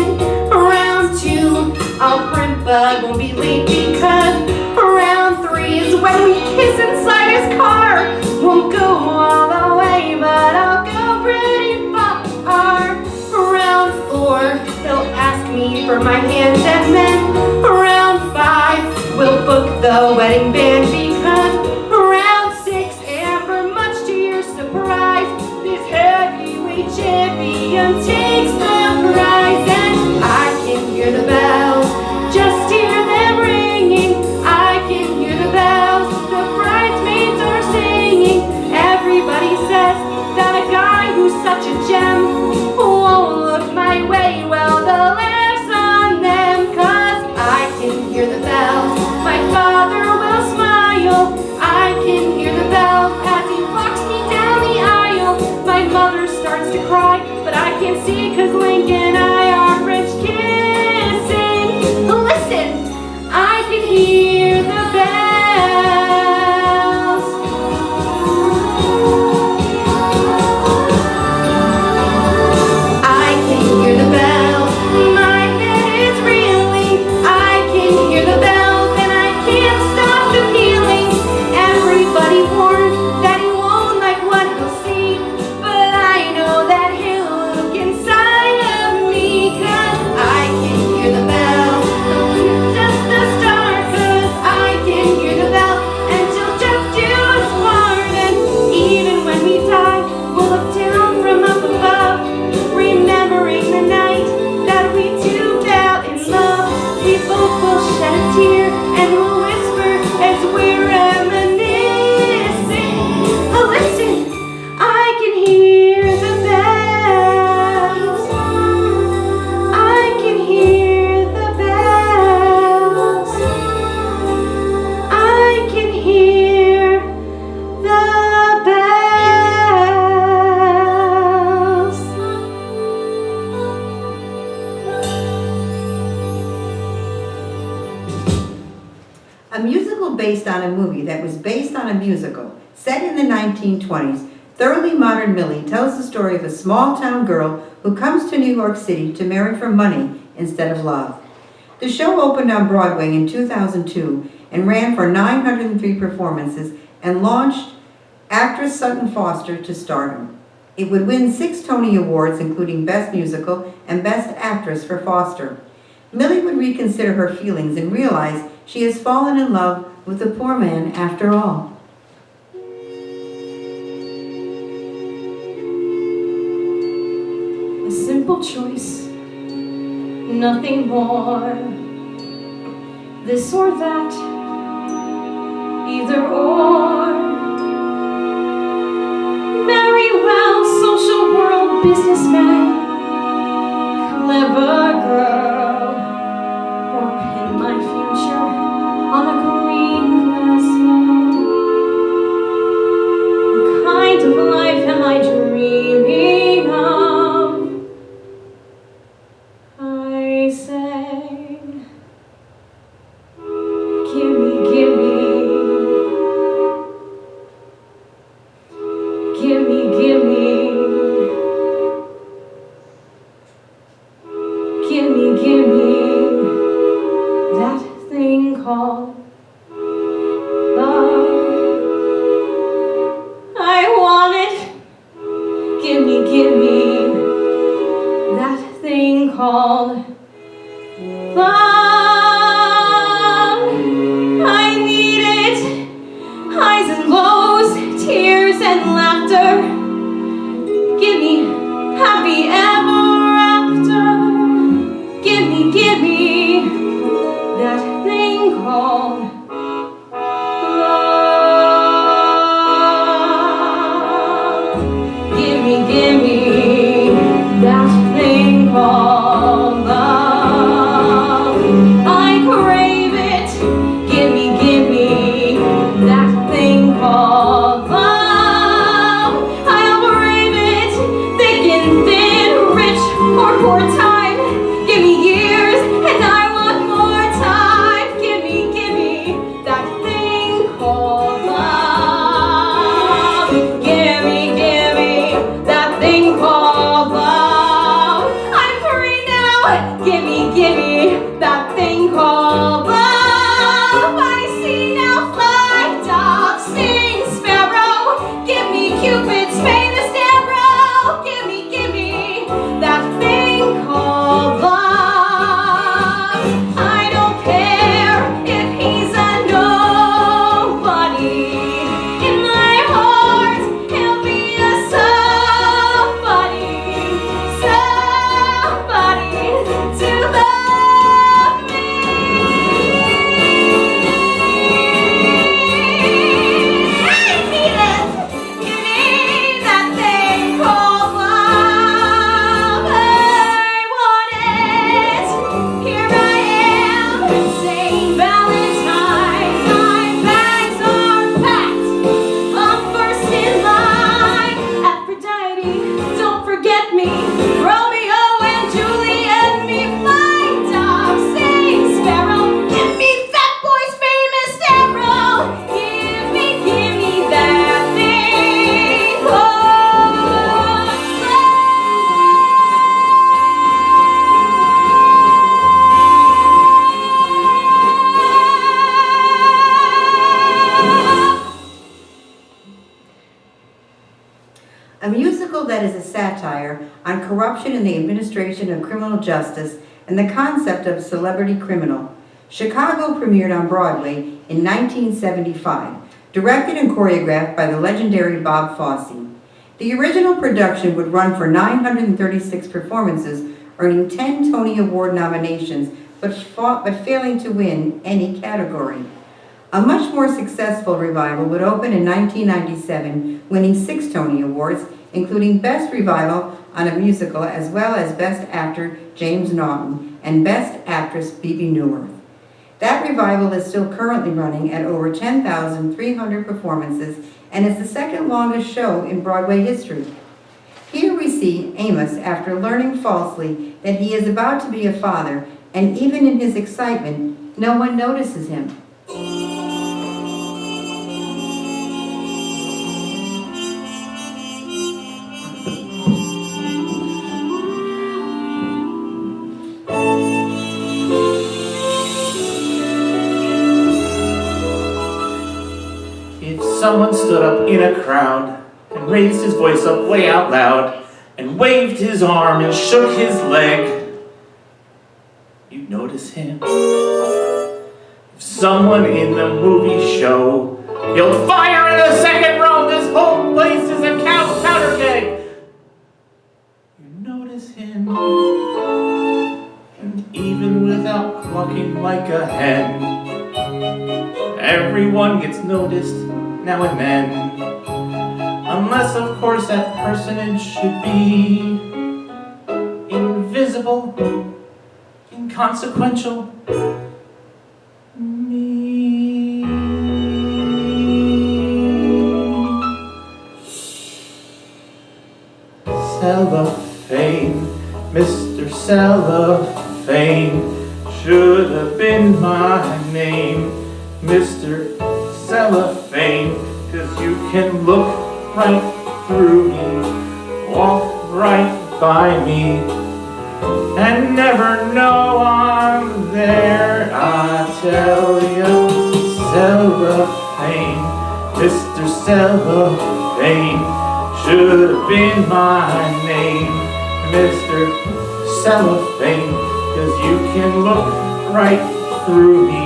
round 2, I'll print but won't be late, because round 3 is when we kiss inside his car. Won't go all the way, but I'll go pretty far. Round 4, he'll ask me for my hand, and then round 5, we'll book the wedding band, because round 6, Amber, much to your surprise, this heavyweight champion takes the prize. And I can hear the bells, just hear them ringing. I can hear the bells, the bridesmaids are singing. Everybody says that a guy who's such a gem won't look my way. Well, the laughs on them, 'cause I can hear the bells, my father will smile. I can hear the bells as he walks me down the aisle. My mother starts to cry, but I can't see, 'cause Link and I are French kissing. Listen, I can hear the bells. I can hear the bells, my head is reeling. I can hear the bells and I can't stop the feeling. Everybody warns that he won't like what he'll see, but I know that he'll look inside of me, 'cause I can hear the bells, just the start. 'Cause I can hear the bells until just do us part. And even when we die, we'll look down from up above, remembering the night that we two fell in love. We both will shed a tear and we'll whisper as we're reminiscing. Listen, I can hear the bells. I can hear the bells. I can hear the bells. A musical based on a movie that was based on a musical, set in the 1920s, Thoroughly Modern Millie tells the story of a small-town girl who comes to New York City to marry for money instead of love. The show opened on Broadway in 2002 and ran for 903 performances and launched actress Sutton Foster to stardom. It would win 6 Tony Awards, including Best Musical and Best Actress for Foster. Millie would reconsider her feelings and realize she has fallen in love with the poor man after all. A simple choice, nothing more. This or that, either or. Marry well, social world businessman, clever girl, or pin my future on a green glass wall. What kind of life am I dreaming of? I say, gimme, gimme, gimme, gimme, gimme, gimme that thing called love. I want it. Gimme, gimme that thing called love. I need it. Highs and lows, tears and laughter. Gimme happy ever after. Gimme, gimme that thing called love. Gimme, gimme that thing called love. I crave it. Gimme, gimme that thing called love. I'll brave it, thick and thin, rich or poor time. Gimme years and I want more time. Gimme, gimme that thing called love. Gimme, gimme that thing called love. I'm free now. Gimme, gimme that thing called love. I see now fly, dove, sing, sparrow. Give me Cupid's famous arrow. Gimme, gimme that thing called love. I don't care if he's a nobody. In my heart, he'll be a somebody, somebody to love me. I need it. Give me that thing called love. I want it. Here I am, St. Valentine. My bags are packed. I'm first in line. Aphrodite, don't forget me. Romeo and Juliet, me fly, dove, sing, sparrow. Give me Fat Boy's famous arrow. Give me that thing called love. A musical that is a satire on corruption in the administration of criminal justice and the concept of celebrity criminal. Chicago premiered on Broadway in 1975, directed and choreographed by the legendary Bob Fosse. The original production would run for 936 performances, earning 10 Tony Award nominations, but failing to win any category. A much more successful revival would open in 1997, winning 6 Tony Awards, including Best Revival on a Musical, as well as Best Actor James Naughton and Best Actress Bebe Neuwirth. That revival is still currently running at over 10,300 performances and is the second longest show in Broadway history. Here we see Amos after learning falsely that he is about to be a father, and even in his excitement, no one notices him. Someone stood up in a crowd and raised his voice up way out loud and waved his arm and shook his leg. You'd notice him. If someone in the movie show yelled, "Fire in the second row, this whole place is a powder keg," you notice him. And even without clucking like a hen, everyone gets noticed now and then. Unless, of course, that personage should be invisible, inconsequential. Me. Cellophane, Mr. Cellophane, should have been my name, Mr. Cellophane, 'cause you can look right through me, walk right by me, and never know I'm there. I tell you, Cellophane, Mr. Cellophane, should have been my name, Mr. Cellophane, 'cause you can look right through me,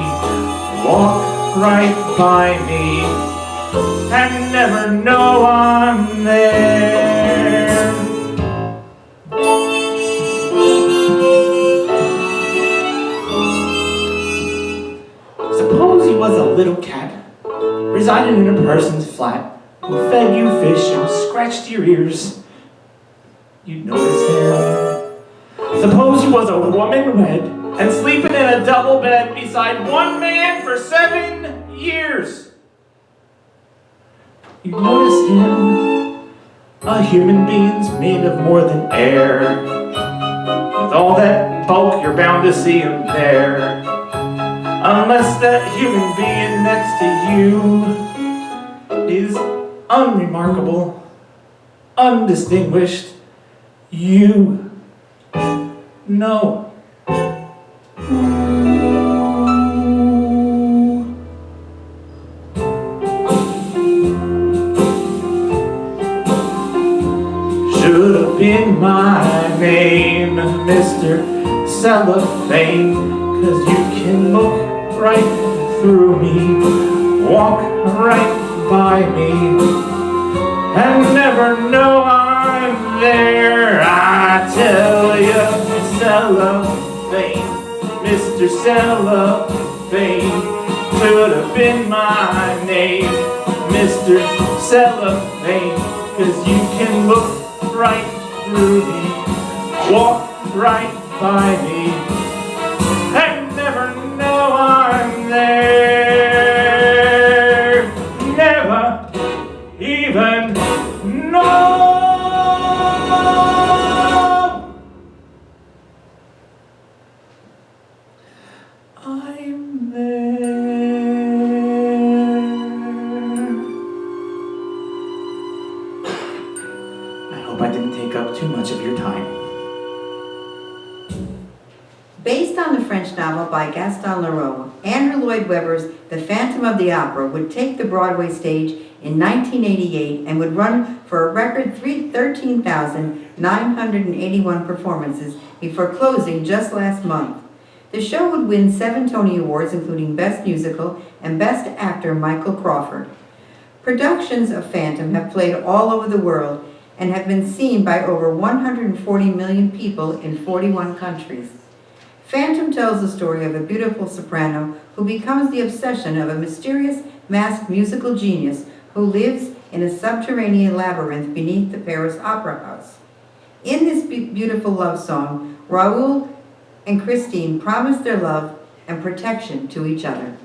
walk right by me, and never know I'm there. Suppose he was a little cat, residing in a person's flat, who fed you fish and scratched your ears. You'd notice him. Suppose he was a woman wed, and sleeping in a double bed beside one man for 7 years. You notice him. A human being's made of more than air. With all that bulk, you're bound to see him there. Unless that human being next to you is unremarkable, undistinguished, you know. Should have been my name, Mr. Cellophane, 'cause you can look right through me, walk right by me, and never know I'm there. I tell you, Cellophane, Mr. Cellophane, should have been my name, Mr. Cellophane, 'cause you can look right through me, walk right by me, and never know I'm there. Never even know I'm there. I hope I didn't take up too much of your time. Based on the French novel by Gaston Leroux, Andrew Lloyd Webber's The Phantom of the Opera would take the Broadway stage in 1988 and would run for a record 13,981 performances before closing just last month. The show would win 7 Tony Awards, including Best Musical and Best Actor Michael Crawford. Productions of Phantom have played all over the world and have been seen by over 140 million people in 41 countries. Phantom tells the story of a beautiful soprano who becomes the obsession of a mysterious masked musical genius who lives in a subterranean labyrinth beneath the Paris Opera House. In this beautiful love song, Raoul and Christine promise their love and protection to each other.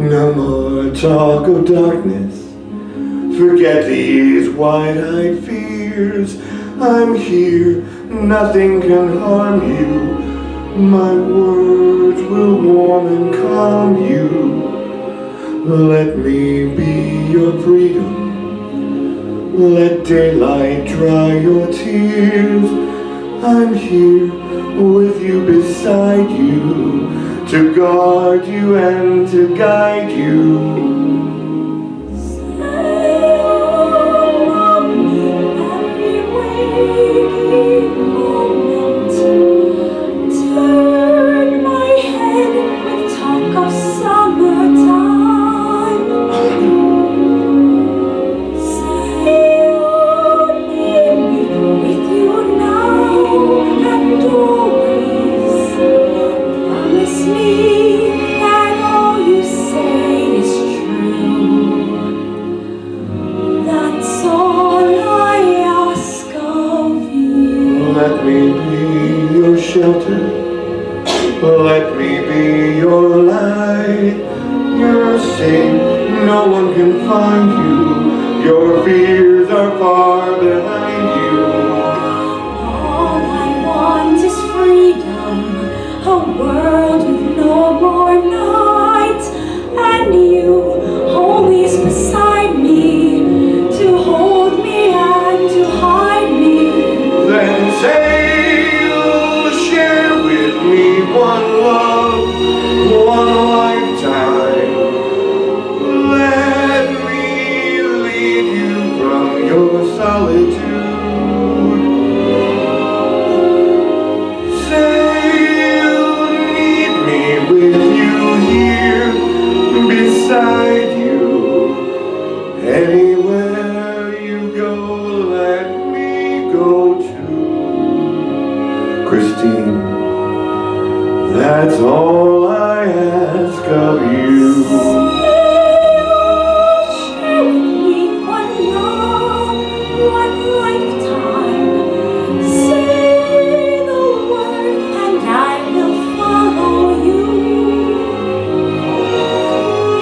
No more talk of darkness. Forget these wide-eyed fears. I'm here, nothing can harm you. My words will warm and calm you. Let me be your freedom. Let daylight dry your tears. I'm here with you, beside you, to guard you and to guide you. Let me be your shelter. Let me be your light. You're safe, no one can find you. Your fears are far behind you. All I want is freedom, a world with no more night, and you always beside me, to hold me and to hide me. Then say you'll share with me one love, one lifetime. Let me lead you from your solitude. Say you'll need me with you here, beside you. Anywhere you go, let me go too. Christine, that's all I ask of you. Share with me one love, one lifetime. Say the word and I will follow you.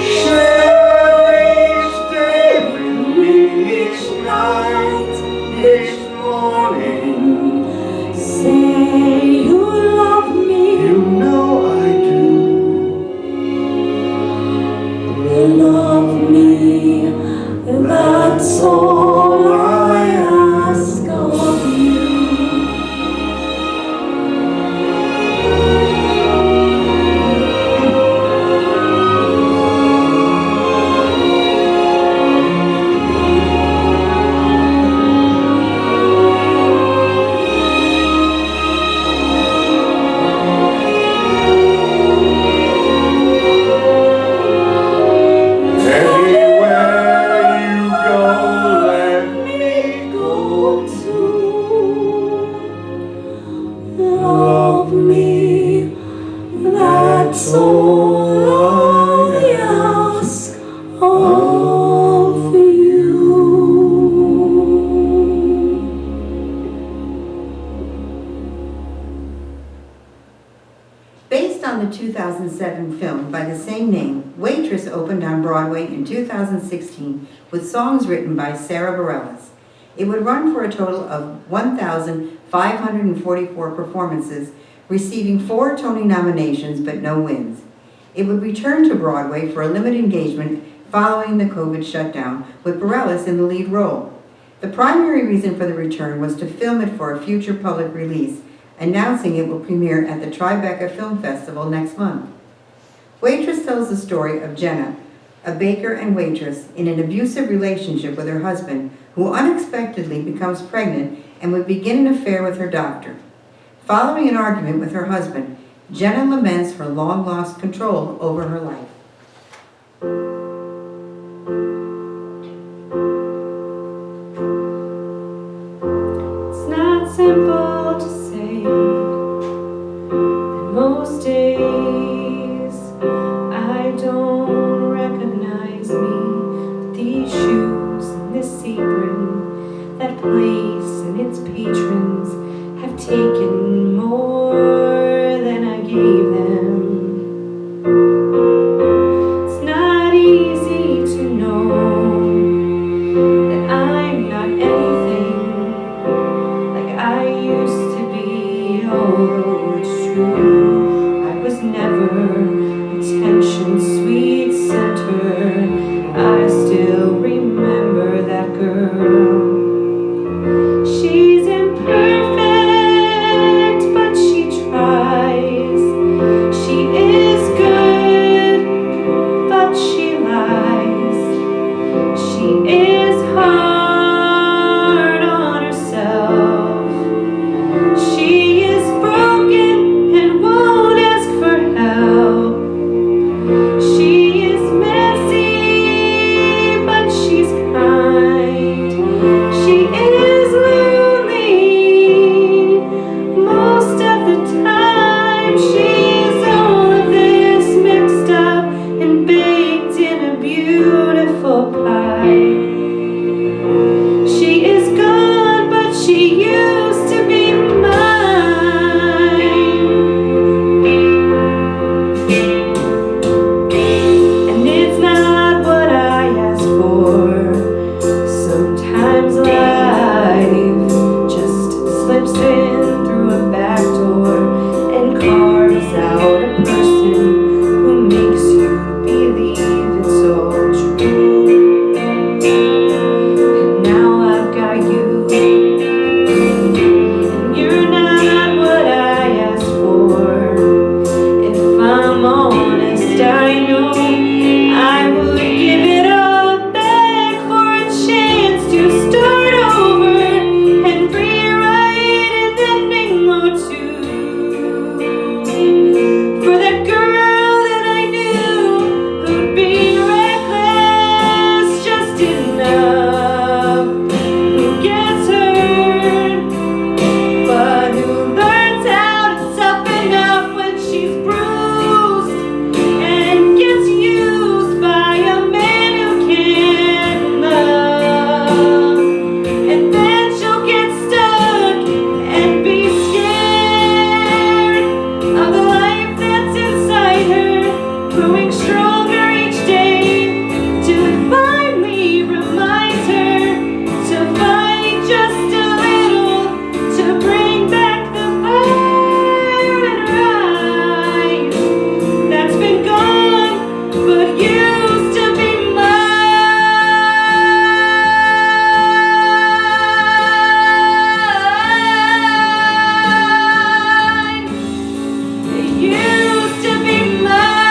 Sherry, stay with me each night, each morning. Say you love me. You know I do. Love me, that's all I ask of you. Anywhere you go, let me Go to love me, that's all I ask of you. Based on the 2007 film by the same name, Waitress opened on Broadway in 2016 with songs written by Sarah Bareilles. It would run for a total of 1,544 performances, receiving 4 Tony nominations but no wins. It would return to Broadway for a limited engagement following the COVID shutdown, with Bareilles in the lead role. The primary reason for the return was to film it for a future public release, announcing it will premiere at the Tribeca Film Festival next month. Waitress tells the story of Jenna, a baker and waitress in an abusive relationship with her husband, who unexpectedly becomes pregnant and would begin an affair with her doctor. Following an argument with her husband, Jenna laments her long-lost control over her life. It's not simple to say that most days I don't recognize me, but these shoes and this apron, that place and its patrons have taken more than I gave them. It's not although it's true, I was never attention's sweet center. I still remember that girl. She's imperfect, but she tries. She is good, but she lies. She is hard on herself. She is broken and won't ask for help. She is messy, but she's kind. She is lonely most of the time. She's all of this mixed up and baked in a beautiful pie. She is gone, but she used to be mine. And it's not what I asked for. Sometimes life just slips in through a back door and carves out a person who makes you believe it's all true. And now I've got you, and you're not what I asked for. If I'm honest, I know I would give it all back for a chance to start over and rewrite an ending or two. For that girl that I knew who'd be reckless just enough, who gets hurt, but who learns how to toughen up when she's bruised and gets used by a man who can't love. And then she'll get stuck and be scared of the life that's inside her, growing stronger each day till it finally reminds her to fight just a little, to bring back the fire in her eyes that's been gone but used to be mine. It used to be mine.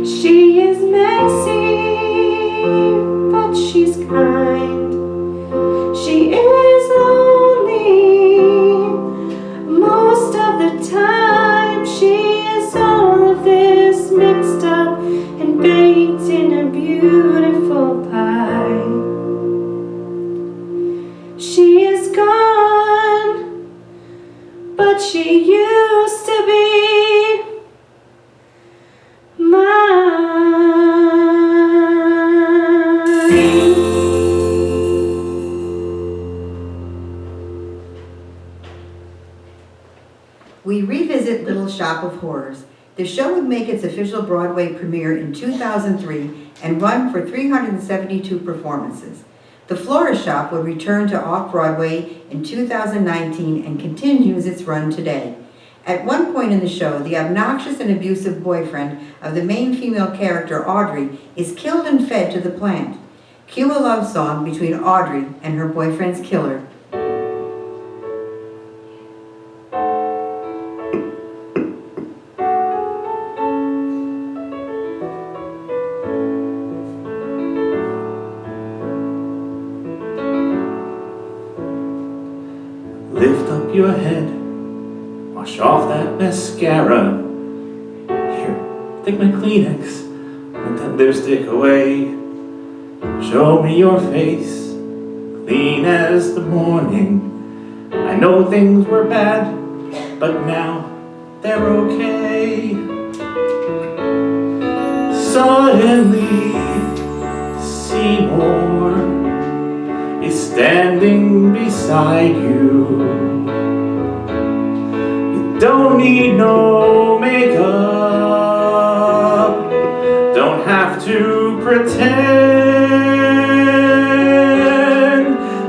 She is messy, but she's kind. She is lonely most of the time. She is all of this mixed up and baked in a beautiful pie. She is gone, but she used to be mine. We revisit Little Shop of Horrors. The show would make its official Broadway premiere in 2003 and run for 372 performances. The Florist Shop would return to Off-Broadway in 2019 and continues its run today. At one point in the show, the obnoxious and abusive boyfriend of the main female character, Audrey, is killed and fed to the plant. Cue a love song between Audrey and her boyfriend's killer. Lift up your head, wash off that mascara. Here, take my Kleenex, put that lipstick away. Show me your face, clean as the morning. I know things were bad, but now they're okay. Suddenly, Seymour is standing beside you. You don't need no makeup, don't have to pretend.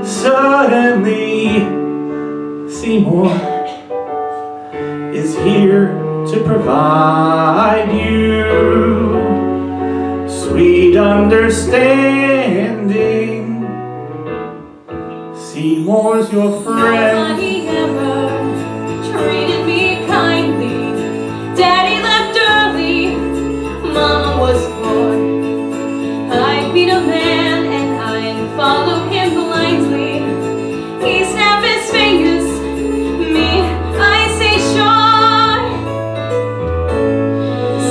Suddenly, Seymour is here to provide you sweet understanding. Seymour's your friend. Nobody ever treated me kindly. Daddy left early, Mama was poor. I'd beat a man and I'd follow him blindly. He snapped his fingers, me, I say sure.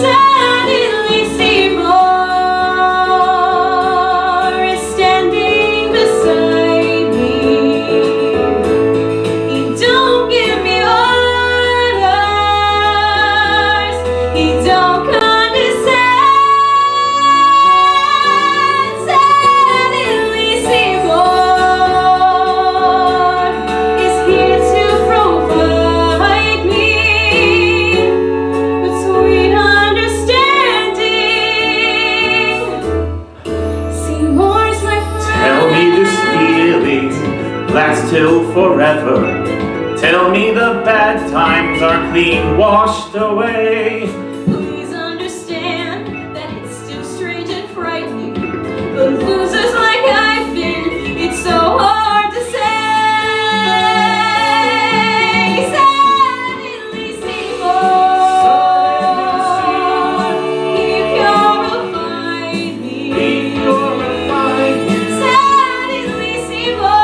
Suddenly Seymour is standing beside me. He don't give me orders, he don't condescend. Suddenly Seymour is here to provide me with sweet understanding. Seymour's like Tell me this feeling lasts till forever. Tell me the bad times are clean washed away. Please understand that it's still strange and frightening, but losers like I've been, it's so hard to say. Suddenly Seymour, he purified me. Suddenly Seymour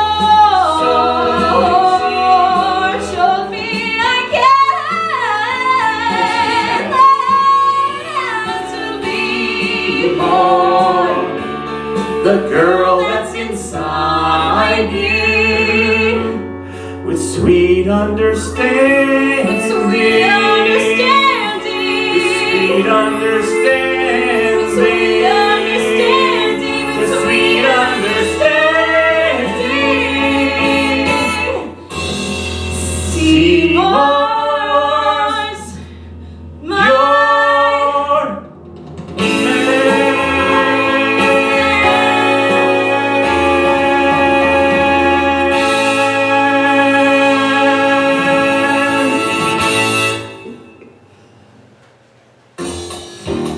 showed me I can learn to be more. The girl that's inside you with sweet understanding. With sweet understanding. With sweet understanding. With sweet understanding. With sweet understanding. Seymour's my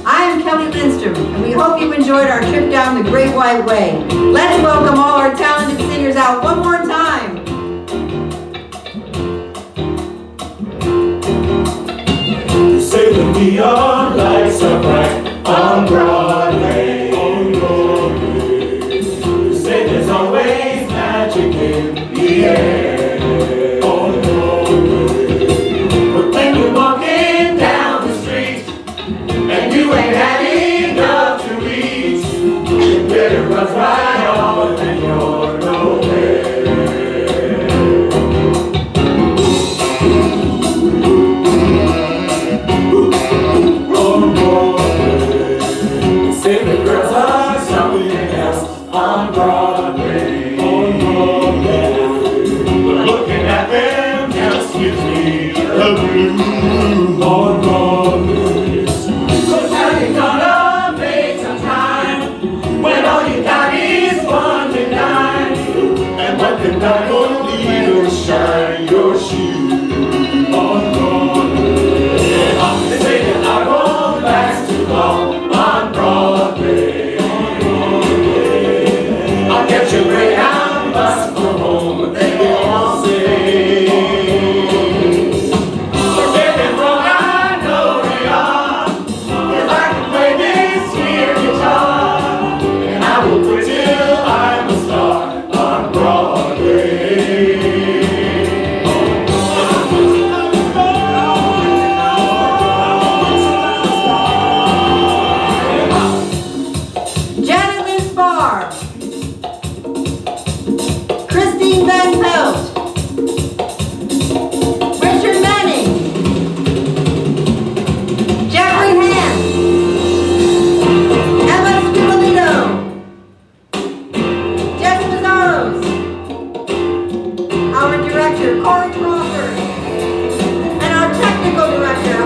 I am Kelly Lindstrom, and we hope you enjoyed our trip down the Great White Way. Let's welcome all our talented singers out one more time. You say the neon lights are bright on Broadway. You say there's always magic in the air. But when you're walking down the street and you ain't had enough to eat, you better run right off and you're nowhere. Say the girls are something else on Broadway. But looking at them just gives me the blues on Broadway. So how you gonna make some time when all you got is one to dime? And what the night will lead will shine your shoes on Broadway. They say that I won't last too long on Broadway. I'll catch a Greyhound bus for home, they all say. They're getting wrong, I know they are. 'Cause I can play this here guitar, and I will quit till I'm a star on Broadway. Janet Lynn Spar, Christine Van Pelt, Richard Manning, Jeffrey Hand, Emma Spinolino, Jess Mazzaros, our director, Corey Crawford, and our technical director,